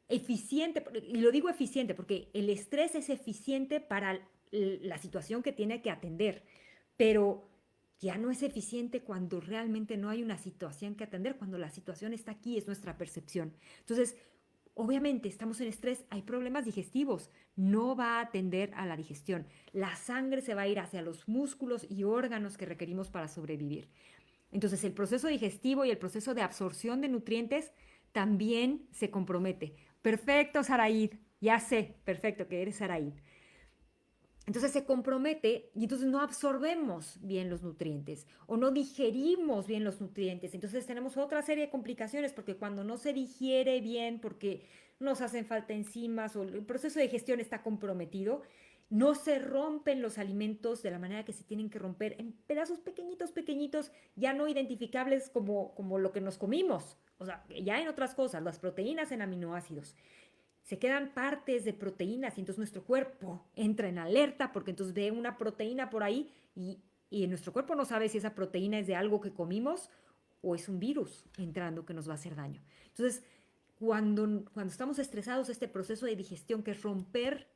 eficiente, y lo digo eficiente porque el estrés es eficiente para la situación que tiene que atender, pero ya no es eficiente cuando realmente no hay una situación que atender, cuando la situación está aquí, es nuestra percepción. Entonces, obviamente estamos en estrés, hay problemas digestivos, no va a atender a la digestión. La sangre se va a ir hacia los músculos y órganos que requerimos para sobrevivir. Entonces, el proceso digestivo y el proceso de absorción de nutrientes también se compromete. Perfecto, Saraid. Ya sé, perfecto, que eres Saraid. Entonces se compromete y entonces no absorbemos bien los nutrientes o no digerimos bien los nutrientes. Entonces tenemos otra serie de complicaciones porque cuando no se digiere bien, porque nos hacen falta enzimas o el proceso de digestión está comprometido, no se rompen los alimentos de la manera que se tienen que romper en pedazos pequeñitos, pequeñitos, ya no identificables como lo que nos comimos. O sea, ya en otras cosas, las proteínas en aminoácidos se quedan partes de proteínas y entonces nuestro cuerpo entra en alerta porque entonces ve una proteína por ahí y nuestro cuerpo no sabe si esa proteína es de algo que comimos o es un virus entrando que nos va a hacer daño. Entonces, cuando estamos estresados, este proceso de digestión que es romper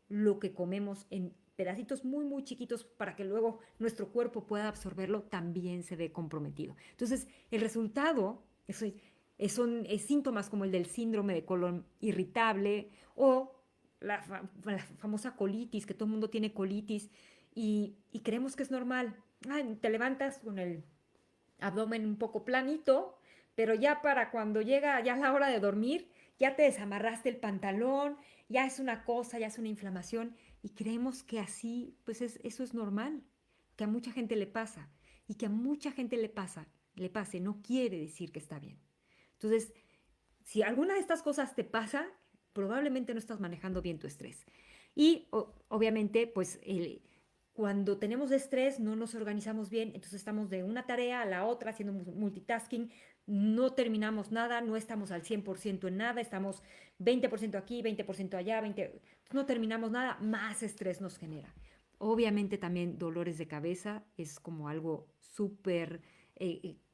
lo que comemos en pedacitos muy, muy chiquitos para que luego nuestro cuerpo pueda absorberlo, también se ve comprometido. Entonces, el resultado son síntomas como el del síndrome de colon irritable o la famosa colitis, que todo el mundo tiene colitis y creemos que es normal. Ay, te levantas con el abdomen un poco planito, pero ya para cuando llega ya la hora de dormir, ya te desamarraste el pantalón, ya es una cosa, ya es una inflamación y creemos que así, pues eso es normal, que a mucha gente le pasa y que a mucha gente le pase, no quiere decir que está bien. Entonces, si alguna de estas cosas te pasa, probablemente no estás manejando bien tu estrés. Y obviamente, pues cuando tenemos estrés no nos organizamos bien, entonces estamos de una tarea a la otra haciendo multitasking, no terminamos nada, no estamos al 100% en nada, estamos 20% aquí, 20% allá, 20, no terminamos nada, más estrés nos genera. Obviamente también dolores de cabeza es como algo súper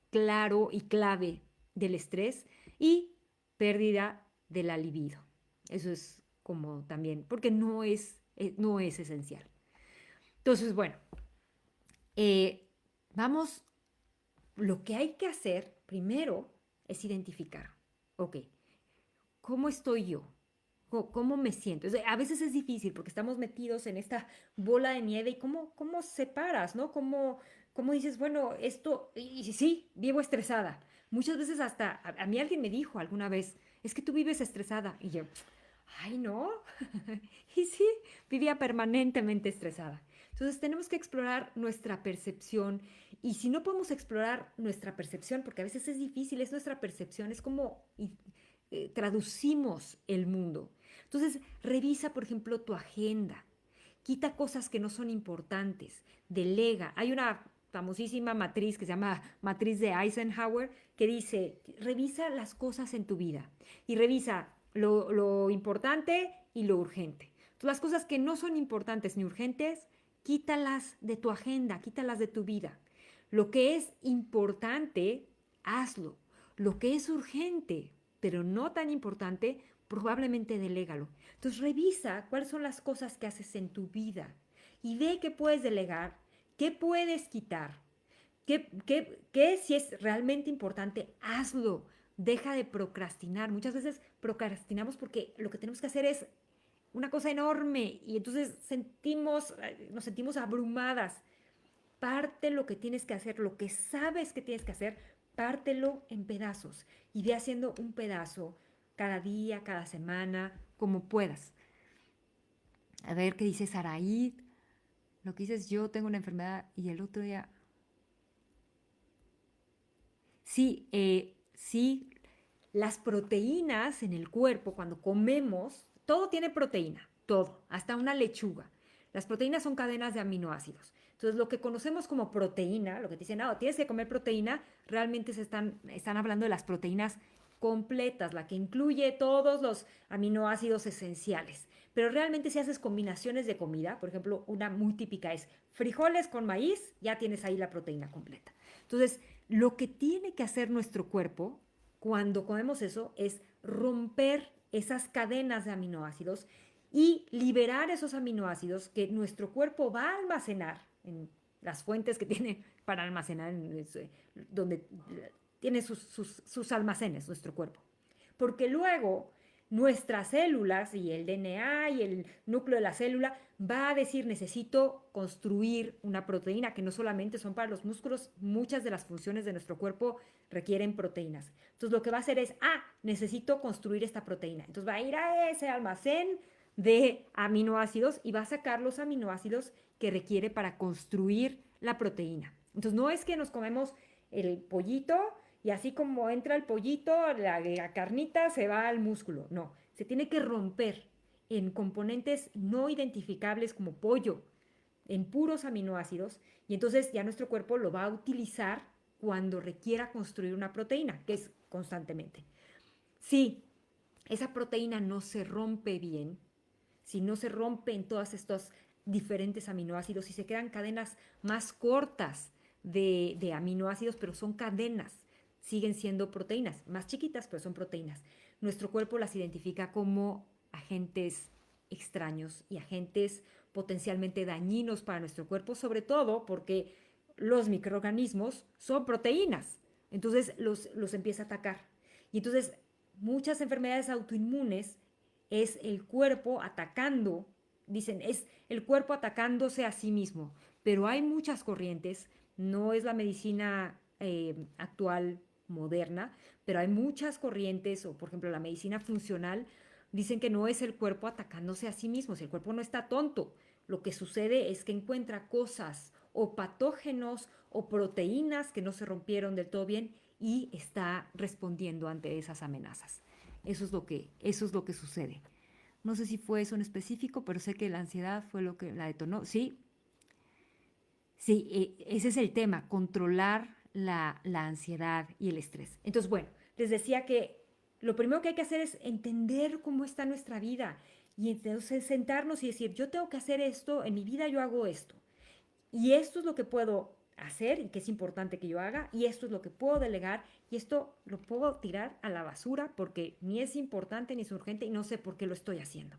claro y clave del estrés y pérdida de la libido. Eso es como también, porque no es esencial. Entonces, bueno, eh, vamos, lo que hay que hacer primero es identificar, ok, ¿cómo estoy yo? ¿Cómo me siento? O sea, a veces es difícil porque estamos metidos en esta bola de nieve y cómo separas, ¿no? ¿Cómo dices, bueno, esto, y sí, vivo estresada. Muchas veces hasta, a mí alguien me dijo alguna vez, es que tú vives estresada. Y yo, ay, no. Y sí, vivía permanentemente estresada. Entonces tenemos que explorar nuestra percepción y si no podemos explorar nuestra percepción, porque a veces es difícil, es nuestra percepción, es como traducimos el mundo. Entonces revisa, por ejemplo, tu agenda, quita cosas que no son importantes, delega. Hay una famosísima matriz que se llama matriz de Eisenhower que dice, revisa las cosas en tu vida y revisa lo importante y lo urgente. Entonces, las cosas que no son importantes ni urgentes, quítalas de tu agenda, quítalas de tu vida. Lo que es importante, hazlo. Lo que es urgente, pero no tan importante, probablemente delégalo. Entonces revisa cuáles son las cosas que haces en tu vida y ve qué puedes delegar, qué puedes quitar, qué si es realmente importante, hazlo. Deja de procrastinar. Muchas veces procrastinamos porque lo que tenemos que hacer es una cosa enorme y entonces nos sentimos abrumadas. Parte lo que tienes que hacer, lo que sabes que tienes que hacer, pártelo en pedazos y ve haciendo un pedazo cada día, cada semana, como puedas. A ver qué dice Saraid. Lo que dices, yo tengo una enfermedad y el otro día... Sí, sí, las proteínas en el cuerpo, cuando comemos, todo tiene proteína, todo, hasta una lechuga. Las proteínas son cadenas de aminoácidos. Entonces, lo que conocemos como proteína, lo que te dicen, tienes que comer proteína, realmente están hablando de las proteínas completas, la que incluye todos los aminoácidos esenciales. Pero realmente si haces combinaciones de comida, por ejemplo, una muy típica es frijoles con maíz, ya tienes ahí la proteína completa. Entonces, lo que tiene que hacer nuestro cuerpo cuando comemos eso es romper esas cadenas de aminoácidos y liberar esos aminoácidos que nuestro cuerpo va a almacenar en las fuentes que tiene para almacenar, donde tiene sus almacenes nuestro cuerpo. Porque luego nuestras células y el DNA y el núcleo de la célula va a decir necesito construir una proteína que no solamente son para los músculos, muchas de las funciones de nuestro cuerpo requieren proteínas. Entonces lo que va a hacer es, necesito construir esta proteína. Entonces va a ir a ese almacén de aminoácidos y va a sacar los aminoácidos que requiere para construir la proteína. Entonces no es que nos comemos el pollito y así como entra el pollito, la carnita se va al músculo. No, se tiene que romper en componentes no identificables como pollo, en puros aminoácidos, y entonces ya nuestro cuerpo lo va a utilizar cuando requiera construir una proteína, que es constantemente. Si esa proteína no se rompe bien, si no se rompen todos estos diferentes aminoácidos y se quedan cadenas más cortas de aminoácidos, pero son cadenas, siguen siendo proteínas, más chiquitas, pero son proteínas. Nuestro cuerpo las identifica como agentes extraños y agentes potencialmente dañinos para nuestro cuerpo, sobre todo porque los microorganismos son proteínas. Entonces los empieza a atacar. Y entonces muchas enfermedades autoinmunes es el cuerpo atacando, dicen, es el cuerpo atacándose a sí mismo. Pero hay muchas corrientes, no es la medicina actual moderna, pero hay muchas corrientes, o por ejemplo la medicina funcional, dicen que no es el cuerpo atacándose a sí mismo, si el cuerpo no está tonto, lo que sucede es que encuentra cosas o patógenos o proteínas que no se rompieron del todo bien y está respondiendo ante esas amenazas. Eso es lo que sucede. No sé si fue eso en específico, pero sé que la ansiedad fue lo que la detonó. Sí, sí, ese es el tema, controlar la ansiedad y el estrés. Entonces, bueno, les decía que lo primero que hay que hacer es entender cómo está nuestra vida y entonces sentarnos y decir, yo tengo que hacer esto, en mi vida yo hago esto. Y esto es lo que puedo hacer y que es importante que yo haga, y esto es lo que puedo delegar, y esto lo puedo tirar a la basura porque ni es importante ni es urgente y no sé por qué lo estoy haciendo.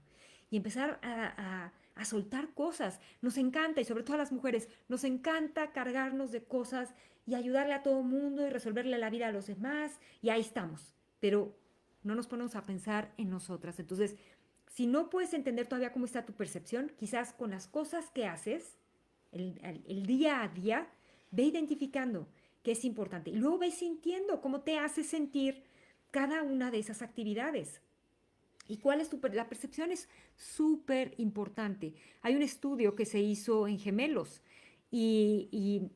Y empezar a soltar cosas. Nos encanta, y sobre todo a las mujeres, nos encanta cargarnos de cosas y ayudarle a todo el mundo y resolverle la vida a los demás, y ahí estamos. Pero no nos ponemos a pensar en nosotras. Entonces, si no puedes entender todavía cómo está tu percepción, quizás con las cosas que haces, el día a día, ve identificando qué es importante. Y luego ve sintiendo cómo te hace sentir cada una de esas actividades. ¿Y cuál es la percepción? Es súper importante. Hay un estudio que se hizo en gemelos y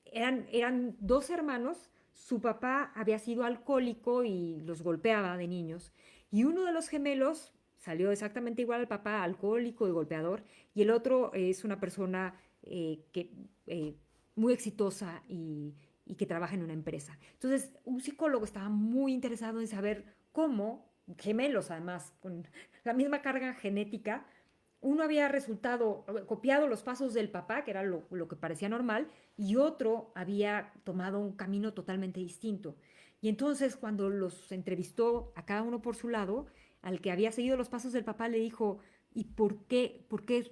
eran dos hermanos. Su papá había sido alcohólico y los golpeaba de niños. Y uno de los gemelos salió exactamente igual al papá, alcohólico y golpeador. Y el otro es una persona que, muy exitosa y que trabaja en una empresa. Entonces, un psicólogo estaba muy interesado en saber cómo, gemelos además, con la misma carga genética, uno había resultado, copiado los pasos del papá, que era lo que parecía normal, y otro había tomado un camino totalmente distinto. Y entonces cuando los entrevistó a cada uno por su lado, al que había seguido los pasos del papá le dijo, ¿y por qué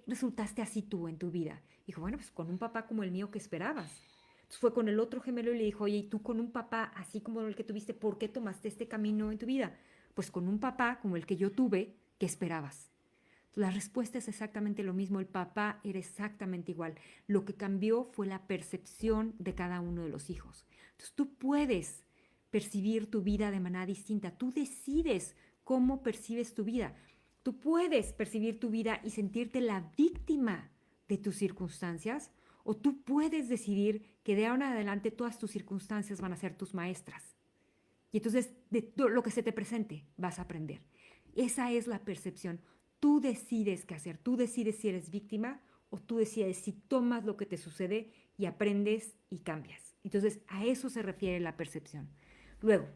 resultaste así tú en tu vida? Dijo, bueno, pues con un papá como el mío, ¿qué esperabas? Entonces fue con el otro gemelo y le dijo, oye, ¿y tú con un papá así como el que tuviste, por qué tomaste este camino en tu vida? Pues con un papá como el que yo tuve, ¿qué esperabas? La respuesta es exactamente lo mismo, el papá era exactamente igual. Lo que cambió fue la percepción de cada uno de los hijos. Entonces tú puedes percibir tu vida de manera distinta, tú decides cómo percibes tu vida. Tú puedes percibir tu vida y sentirte la víctima de tus circunstancias, o tú puedes decidir que de ahora en adelante todas tus circunstancias van a ser tus maestras. Y entonces de todo lo que se te presente vas a aprender. Esa es la percepción. Tú decides qué hacer, tú decides si eres víctima o tú decides si tomas lo que te sucede y aprendes y cambias. Entonces, a eso se refiere la percepción. Luego,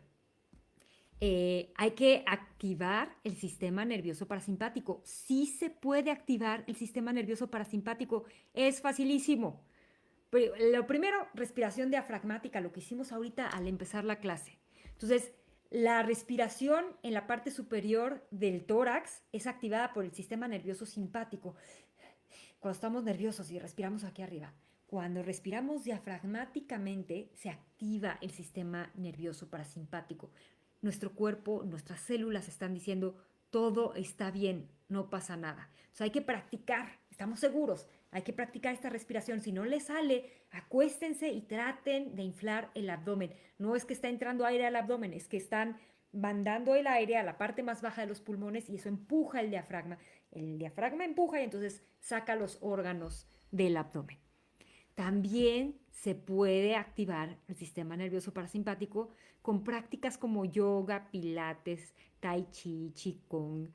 hay que activar el sistema nervioso parasimpático. Sí se puede activar el sistema nervioso parasimpático, es facilísimo. Lo primero, respiración diafragmática, lo que hicimos ahorita al empezar la clase. Entonces, la respiración en la parte superior del tórax es activada por el sistema nervioso simpático. Cuando estamos nerviosos y respiramos aquí arriba, cuando respiramos diafragmáticamente, se activa el sistema nervioso parasimpático. Nuestro cuerpo, nuestras células están diciendo, todo está bien, no pasa nada. Entonces hay que practicar, estamos seguros, hay que practicar esta respiración. Si no les sale, acuéstense y traten de inflar el abdomen. No es que está entrando aire al abdomen, es que están mandando el aire a la parte más baja de los pulmones y eso empuja el diafragma. El diafragma empuja y entonces saca los órganos del abdomen. También se puede activar el sistema nervioso parasimpático con prácticas como yoga, pilates, tai chi, qigong,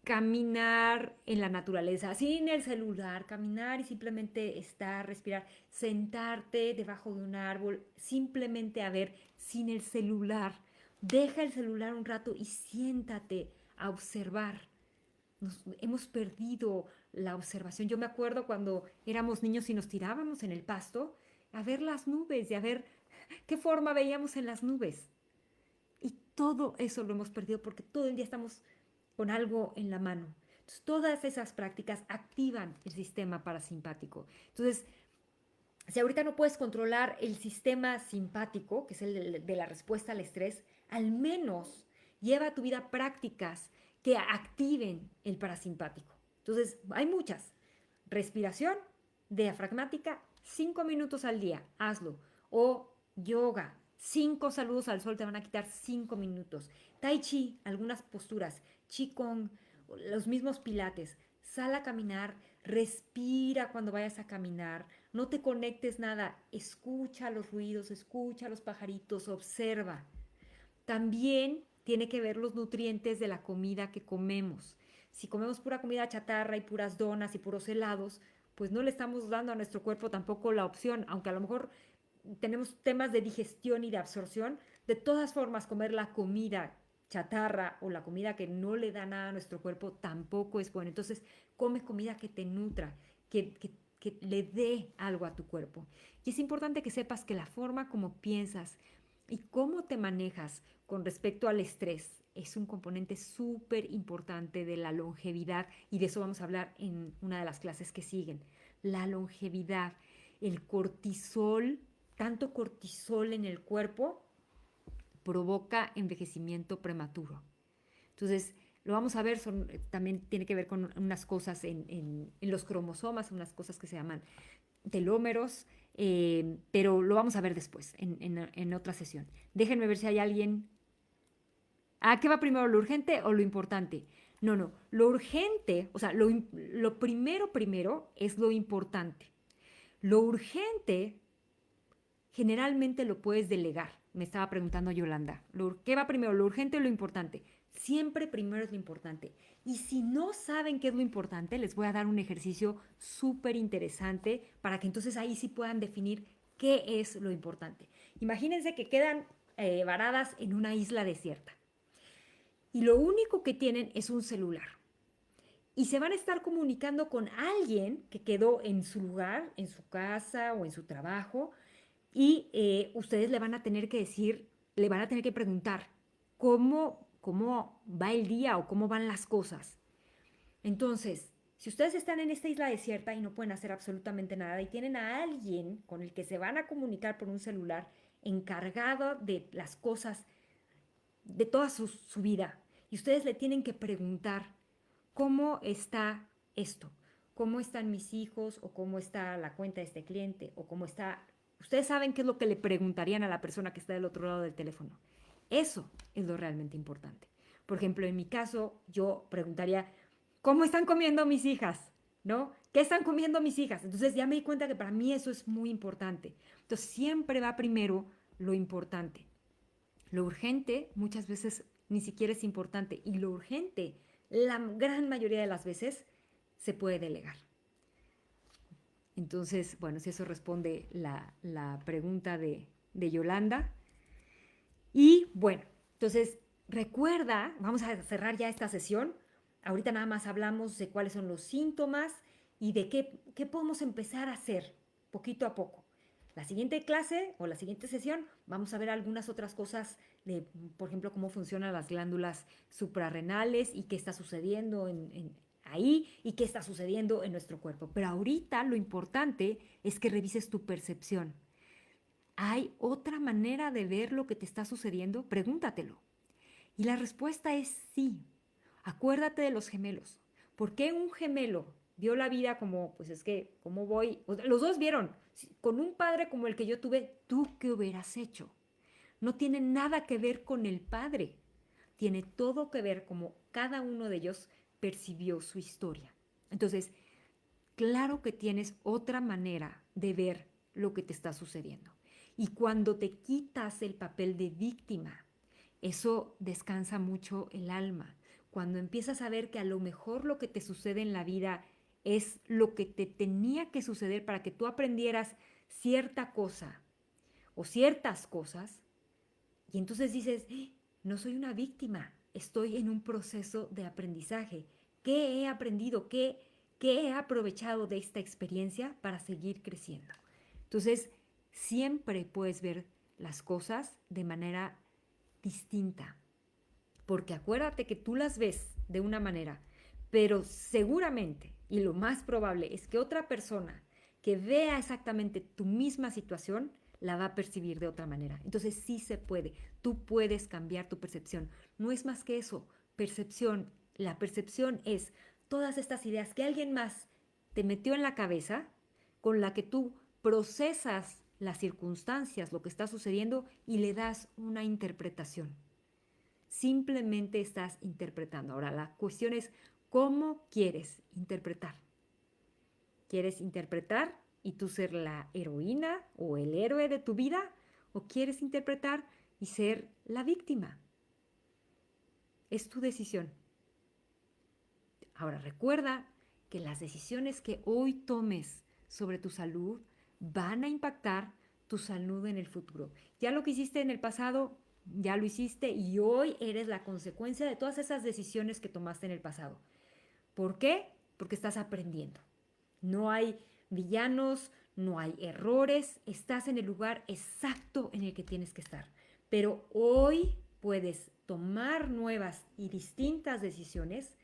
caminar en la naturaleza, sin el celular, caminar y simplemente estar, respirar, sentarte debajo de un árbol, simplemente a ver, sin el celular. Deja el celular un rato y siéntate a observar. Hemos perdido la observación. Yo me acuerdo cuando éramos niños y nos tirábamos en el pasto a ver las nubes y a ver qué forma veíamos en las nubes. Y todo eso lo hemos perdido porque todo el día estamos con algo en la mano. Entonces, todas esas prácticas activan el sistema parasimpático. Entonces, si ahorita no puedes controlar el sistema simpático, que es el de la respuesta al estrés, al menos lleva a tu vida prácticas que activen el parasimpático. Entonces, hay muchas. Respiración diafragmática, 5 minutos al día, hazlo. O yoga, 5 saludos al sol te van a quitar 5 minutos. Tai chi, algunas posturas. Qigong, los mismos pilates. Sal a caminar, respira cuando vayas a caminar. No te conectes nada, escucha los ruidos, escucha los pajaritos, observa. También tiene que ver los nutrientes de la comida que comemos. Si comemos pura comida chatarra y puras donas y puros helados, pues no le estamos dando a nuestro cuerpo tampoco la opción, aunque a lo mejor tenemos temas de digestión y de absorción, de todas formas comer la comida chatarra o la comida que no le da nada a nuestro cuerpo tampoco es bueno. Entonces, come comida que te nutra, que le dé algo a tu cuerpo. Y es importante que sepas que la forma como piensas y cómo te manejas con respecto al estrés es un componente súper importante de la longevidad y de eso vamos a hablar en una de las clases que siguen. La longevidad, el cortisol, tanto cortisol en el cuerpo provoca envejecimiento prematuro. Entonces, lo vamos a ver, también tiene que ver con unas cosas en los cromosomas, unas cosas que se llaman telómeros, pero lo vamos a ver después, en otra sesión. Déjenme ver si hay alguien. ¿Ah, qué va primero, lo urgente o lo importante? No, no, lo urgente, o sea, lo primero es lo importante. Lo urgente generalmente lo puedes delegar. Me estaba preguntando Yolanda. ¿Qué va primero, lo urgente o lo importante? Siempre primero es lo importante. Y si no saben qué es lo importante, les voy a dar un ejercicio súper interesante para que entonces ahí sí puedan definir qué es lo importante. Imagínense que quedan varadas en una isla desierta y lo único que tienen es un celular. Y se van a estar comunicando con alguien que quedó en su lugar, en su casa o en su trabajo, y ustedes le van a tener que decir, le van a tener que preguntar cómo va el día o cómo van las cosas. Entonces, si ustedes están en esta isla desierta y no pueden hacer absolutamente nada y tienen a alguien con el que se van a comunicar por un celular encargado de las cosas de toda su vida, y ustedes le tienen que preguntar cómo está esto, cómo están mis hijos o cómo está la cuenta de este cliente o cómo está. Ustedes saben qué es lo que le preguntarían a la persona que está del otro lado del teléfono. Eso es lo realmente importante. Por ejemplo, en mi caso, yo preguntaría, ¿cómo están comiendo mis hijas? ¿No? ¿Qué están comiendo mis hijas? Entonces ya me di cuenta que para mí eso es muy importante. Entonces siempre va primero lo importante. Lo urgente muchas veces ni siquiera es importante y lo urgente, la gran mayoría de las veces, se puede delegar. Entonces, bueno, si eso responde la pregunta de Yolanda. Y bueno, entonces recuerda, vamos a cerrar ya esta sesión. Ahorita nada más hablamos de cuáles son los síntomas y de qué podemos empezar a hacer poquito a poco. La siguiente clase o la siguiente sesión vamos a ver algunas otras cosas de, por ejemplo, cómo funcionan las glándulas suprarrenales y qué está sucediendo ahí y qué está sucediendo en nuestro cuerpo. Pero ahorita lo importante es que revises tu percepción. ¿Hay otra manera de ver lo que te está sucediendo? Pregúntatelo. Y la respuesta es sí. Acuérdate de los gemelos. ¿Por qué un gemelo vio la vida como, pues es que, ¿cómo voy? O sea, los dos vieron, con un padre como el que yo tuve, ¿tú qué hubieras hecho? No tiene nada que ver con el padre. Tiene todo que ver como cada uno de ellos percibió su historia. Entonces, claro que tienes otra manera de ver lo que te está sucediendo. Y cuando te quitas el papel de víctima, eso descansa mucho el alma. Cuando empiezas a ver que a lo mejor lo que te sucede en la vida es lo que te tenía que suceder para que tú aprendieras cierta cosa o ciertas cosas, y entonces dices, no soy una víctima, estoy en un proceso de aprendizaje. ¿Qué he aprendido? ¿Qué he aprovechado de esta experiencia para seguir creciendo? Entonces, siempre puedes ver las cosas de manera distinta, porque acuérdate que tú las ves de una manera, pero seguramente, y lo más probable es que otra persona que vea exactamente tu misma situación, la va a percibir de otra manera. Entonces sí se puede, tú puedes cambiar tu percepción. No es más que eso, percepción. La percepción es todas estas ideas que alguien más te metió en la cabeza, con la que tú procesas las circunstancias, lo que está sucediendo y le das una interpretación. Simplemente estás interpretando. Ahora, la cuestión es cómo quieres interpretar. ¿Quieres interpretar y tú ser la heroína o el héroe de tu vida? ¿O quieres interpretar y ser la víctima? Es tu decisión. Ahora, recuerda que las decisiones que hoy tomes sobre tu salud van a impactar tu salud en el futuro. Ya lo que hiciste en el pasado, ya lo hiciste y hoy eres la consecuencia de todas esas decisiones que tomaste en el pasado. ¿Por qué? Porque estás aprendiendo. No hay villanos, no hay errores, estás en el lugar exacto en el que tienes que estar. Pero hoy puedes tomar nuevas y distintas decisiones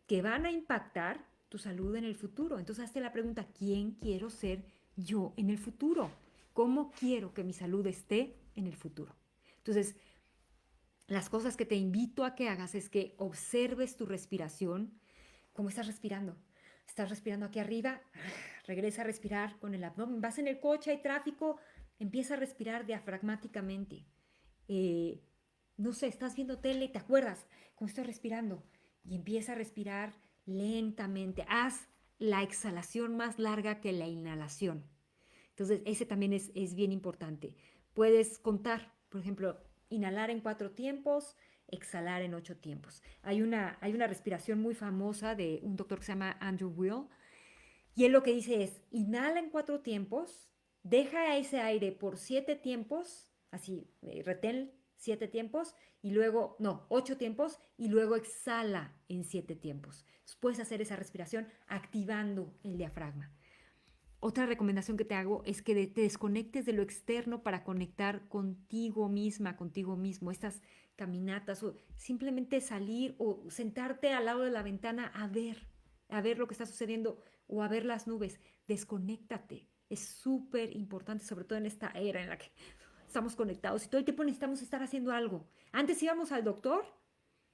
que van a impactar tu salud en el futuro. Entonces hazte la pregunta, ¿quién quiero ser yo en el futuro? ¿Cómo quiero que mi salud esté en el futuro? Entonces, las cosas que te invito a que hagas es que observes tu respiración. ¿Cómo estás respirando? ¿Estás respirando aquí arriba? Regresa a respirar con el abdomen. Vas en el coche, hay tráfico, empieza a respirar diafragmáticamente. Eh, no sé, estás viendo tele, te acuerdas cómo estoy respirando y empieza a respirar lentamente. Haz la exhalación más larga que la inhalación. Entonces, ese también es bien importante. Puedes contar, por ejemplo, inhalar en 4 tiempos, exhalar en 8 tiempos. Hay una respiración muy famosa de un doctor que se llama Andrew Weil, y él lo que dice es, inhala en 4 tiempos, deja ese aire por 7 tiempos, así, retén 7 tiempos, y luego, no, 8 tiempos, y luego exhala en 7 tiempos. Entonces puedes hacer esa respiración activando el diafragma. Otra recomendación que te hago es que te desconectes de lo externo para conectar contigo misma, contigo mismo. Estas caminatas o simplemente salir o sentarte al lado de la ventana a ver lo que está sucediendo o a ver las nubes. Desconéctate. Es súper importante, sobre todo en esta era en la que estamos conectados y todo el tiempo necesitamos estar haciendo algo. Antes íbamos al doctor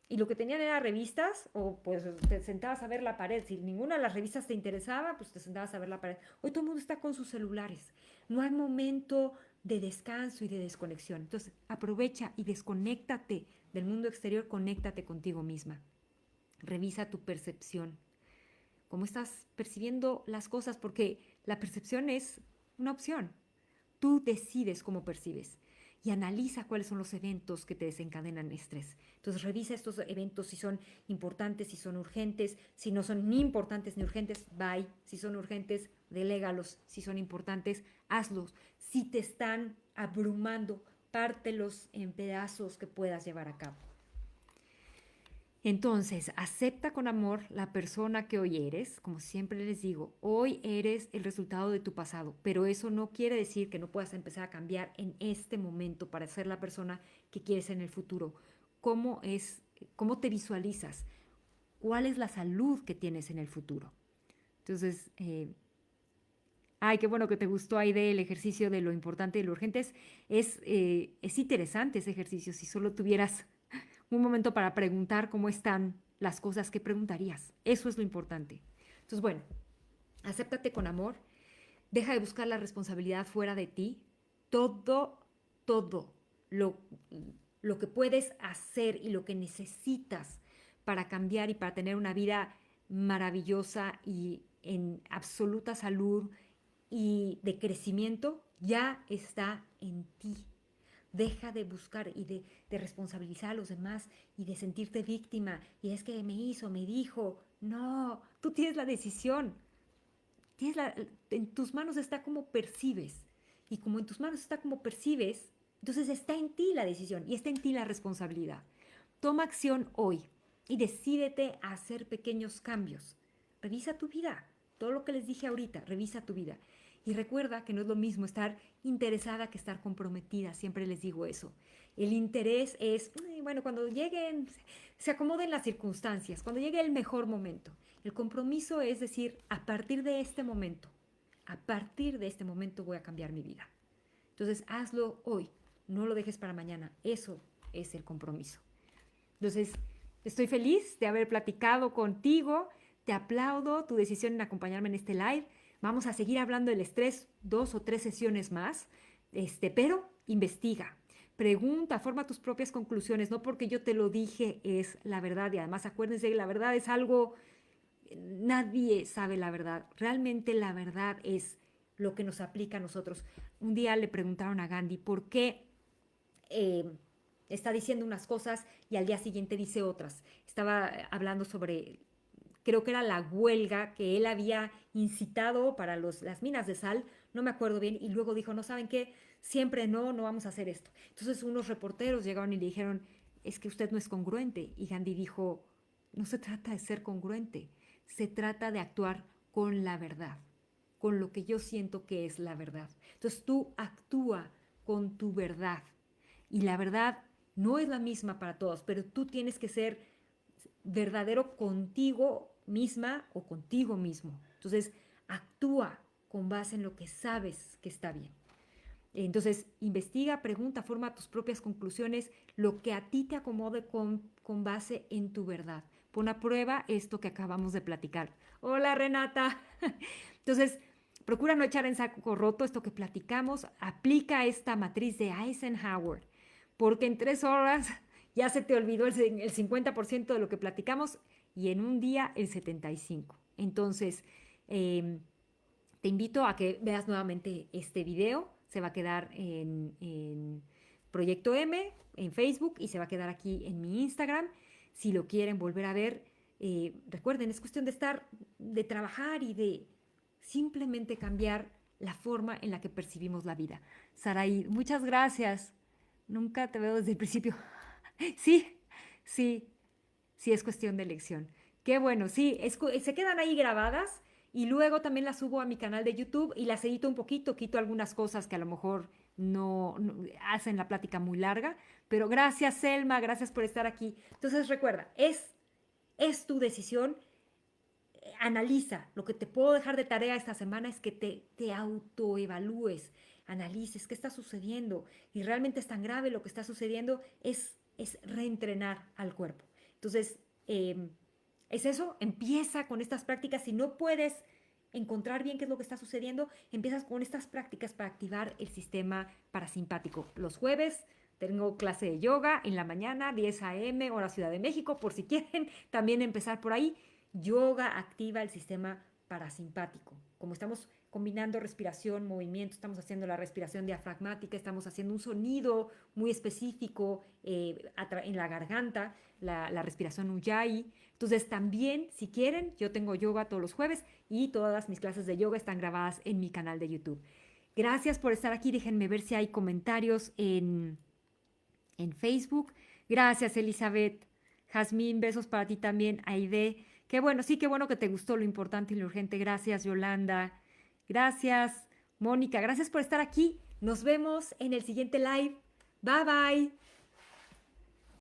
y lo que tenían eran revistas, o pues te sentabas a ver la pared. Si ninguna de las revistas te interesaba, pues te sentabas a ver la pared. Hoy todo el mundo está con sus celulares. No hay momento de descanso y de desconexión. Entonces, aprovecha y desconéctate del mundo exterior, conéctate contigo misma. Revisa tu percepción. ¿Cómo estás percibiendo las cosas? Porque la percepción es una opción. Tú decides cómo percibes y analiza cuáles son los eventos que te desencadenan estrés. Entonces revisa estos eventos si son importantes, si son urgentes, si no son ni importantes ni urgentes, bye. Si son urgentes, delégalos. Si son importantes, hazlos. Si te están abrumando, pártelos en pedazos que puedas llevar a cabo. Entonces, acepta con amor la persona que hoy eres. Como siempre les digo, hoy eres el resultado de tu pasado, pero eso no quiere decir que no puedas empezar a cambiar en este momento para ser la persona que quieres en el futuro. ¿Cómo es, cómo te visualizas? ¿Cuál es la salud que tienes en el futuro? Entonces, ay, qué bueno que te gustó ahí del ejercicio de lo importante y lo urgente. Es interesante ese ejercicio. Si solo tuvieras un momento para preguntar cómo están las cosas, ¿qué preguntarías? Eso es lo importante. Entonces, bueno, acéptate con amor, deja de buscar la responsabilidad fuera de ti. Todo, todo lo, lo que puedes hacer y lo que necesitas para cambiar y para tener una vida maravillosa y en absoluta salud y de crecimiento ya está en ti. Deja de buscar y de responsabilizar a los demás y de sentirte víctima. Y es que me hizo, me dijo. No, tú tienes la decisión. En tus manos está como percibes. Y como en tus manos está como percibes, entonces está en ti la decisión y está en ti la responsabilidad. Toma acción hoy y decídete a hacer pequeños cambios. Revisa tu vida. Todo lo que les dije ahorita, revisa tu vida. Y recuerda que no es lo mismo estar interesada que estar comprometida. Siempre les digo eso. El interés es, bueno, cuando lleguen, se acomoden las circunstancias, cuando llegue el mejor momento. El compromiso es decir, a partir de este momento voy a cambiar mi vida. Entonces, hazlo hoy, no lo dejes para mañana. Eso es el compromiso. Entonces, estoy feliz de haber platicado contigo. Te aplaudo tu decisión en acompañarme en este live. Vamos a seguir hablando del estrés 2 o 3 sesiones más, pero investiga, pregunta, forma tus propias conclusiones. No porque yo te lo dije es la verdad. Y además acuérdense que la verdad es algo, nadie sabe la verdad. Realmente la verdad es lo que nos aplica a nosotros. Un día le preguntaron a Gandhi por qué eh, está diciendo unas cosas y al día siguiente dice otras. Estaba hablando sobre, creo que era la huelga que él había incitado para las minas de sal, no me acuerdo bien, y luego dijo, no saben qué, siempre no, no vamos a hacer esto. Entonces unos reporteros llegaron y le dijeron, es que usted no es congruente. Y Gandhi dijo, no se trata de ser congruente, se trata de actuar con la verdad, con lo que yo siento que es la verdad. Entonces tú actúa con tu verdad. Y la verdad no es la misma para todos, pero tú tienes que ser verdadero contigo misma o contigo mismo. Entonces, actúa con base en lo que sabes que está bien. Entonces, investiga, pregunta, forma tus propias conclusiones, lo que a ti te acomode con base en tu verdad. Pon a prueba esto que acabamos de platicar. Hola, Renata. Entonces, procura no echar en saco roto esto que platicamos. Aplica esta matriz de Eisenhower, porque en 3 horas ya se te olvidó el 50% de lo que platicamos y en un día el 75%. Entonces, te invito a que veas nuevamente este video. Se va a quedar en Proyecto M, en Facebook, y se va a quedar aquí en mi Instagram. Si lo quieren volver a ver, recuerden, es cuestión de de trabajar y de simplemente cambiar la forma en la que percibimos la vida. Saraí, muchas gracias. Nunca te veo desde el principio. Sí, sí, sí es cuestión de elección. Qué bueno, sí, se quedan ahí grabadas y luego también las subo a mi canal de YouTube y las edito un poquito, quito algunas cosas que a lo mejor no hacen la plática muy larga, pero gracias Selma, gracias por estar aquí. Entonces recuerda, es tu decisión. Analiza. Lo que te puedo dejar de tarea esta semana es que te autoevalúes, analices qué está sucediendo y realmente es tan grave lo que está sucediendo, es reentrenar al cuerpo. Entonces, es eso, empieza con estas prácticas. Si no puedes encontrar bien qué es lo que está sucediendo, empiezas con estas prácticas para activar el sistema parasimpático. Los jueves tengo clase de yoga en la mañana, 10 a.m., hora Ciudad de México, por si quieren también empezar por ahí. Yoga activa el sistema parasimpático. Como estamos combinando respiración, movimiento, estamos haciendo la respiración diafragmática, estamos haciendo un sonido muy específico en la garganta, la respiración Ujjayi. Entonces también, si quieren, yo tengo yoga todos los jueves y todas mis clases de yoga están grabadas en mi canal de YouTube. Gracias por estar aquí. Déjenme ver si hay comentarios en Facebook. Gracias, Elizabeth. Jazmín, besos para ti también. Aide, qué bueno, sí, qué bueno que te gustó lo importante y lo urgente. Gracias, Yolanda. Gracias, Mónica. Gracias por estar aquí. Nos vemos en el siguiente live. Bye bye.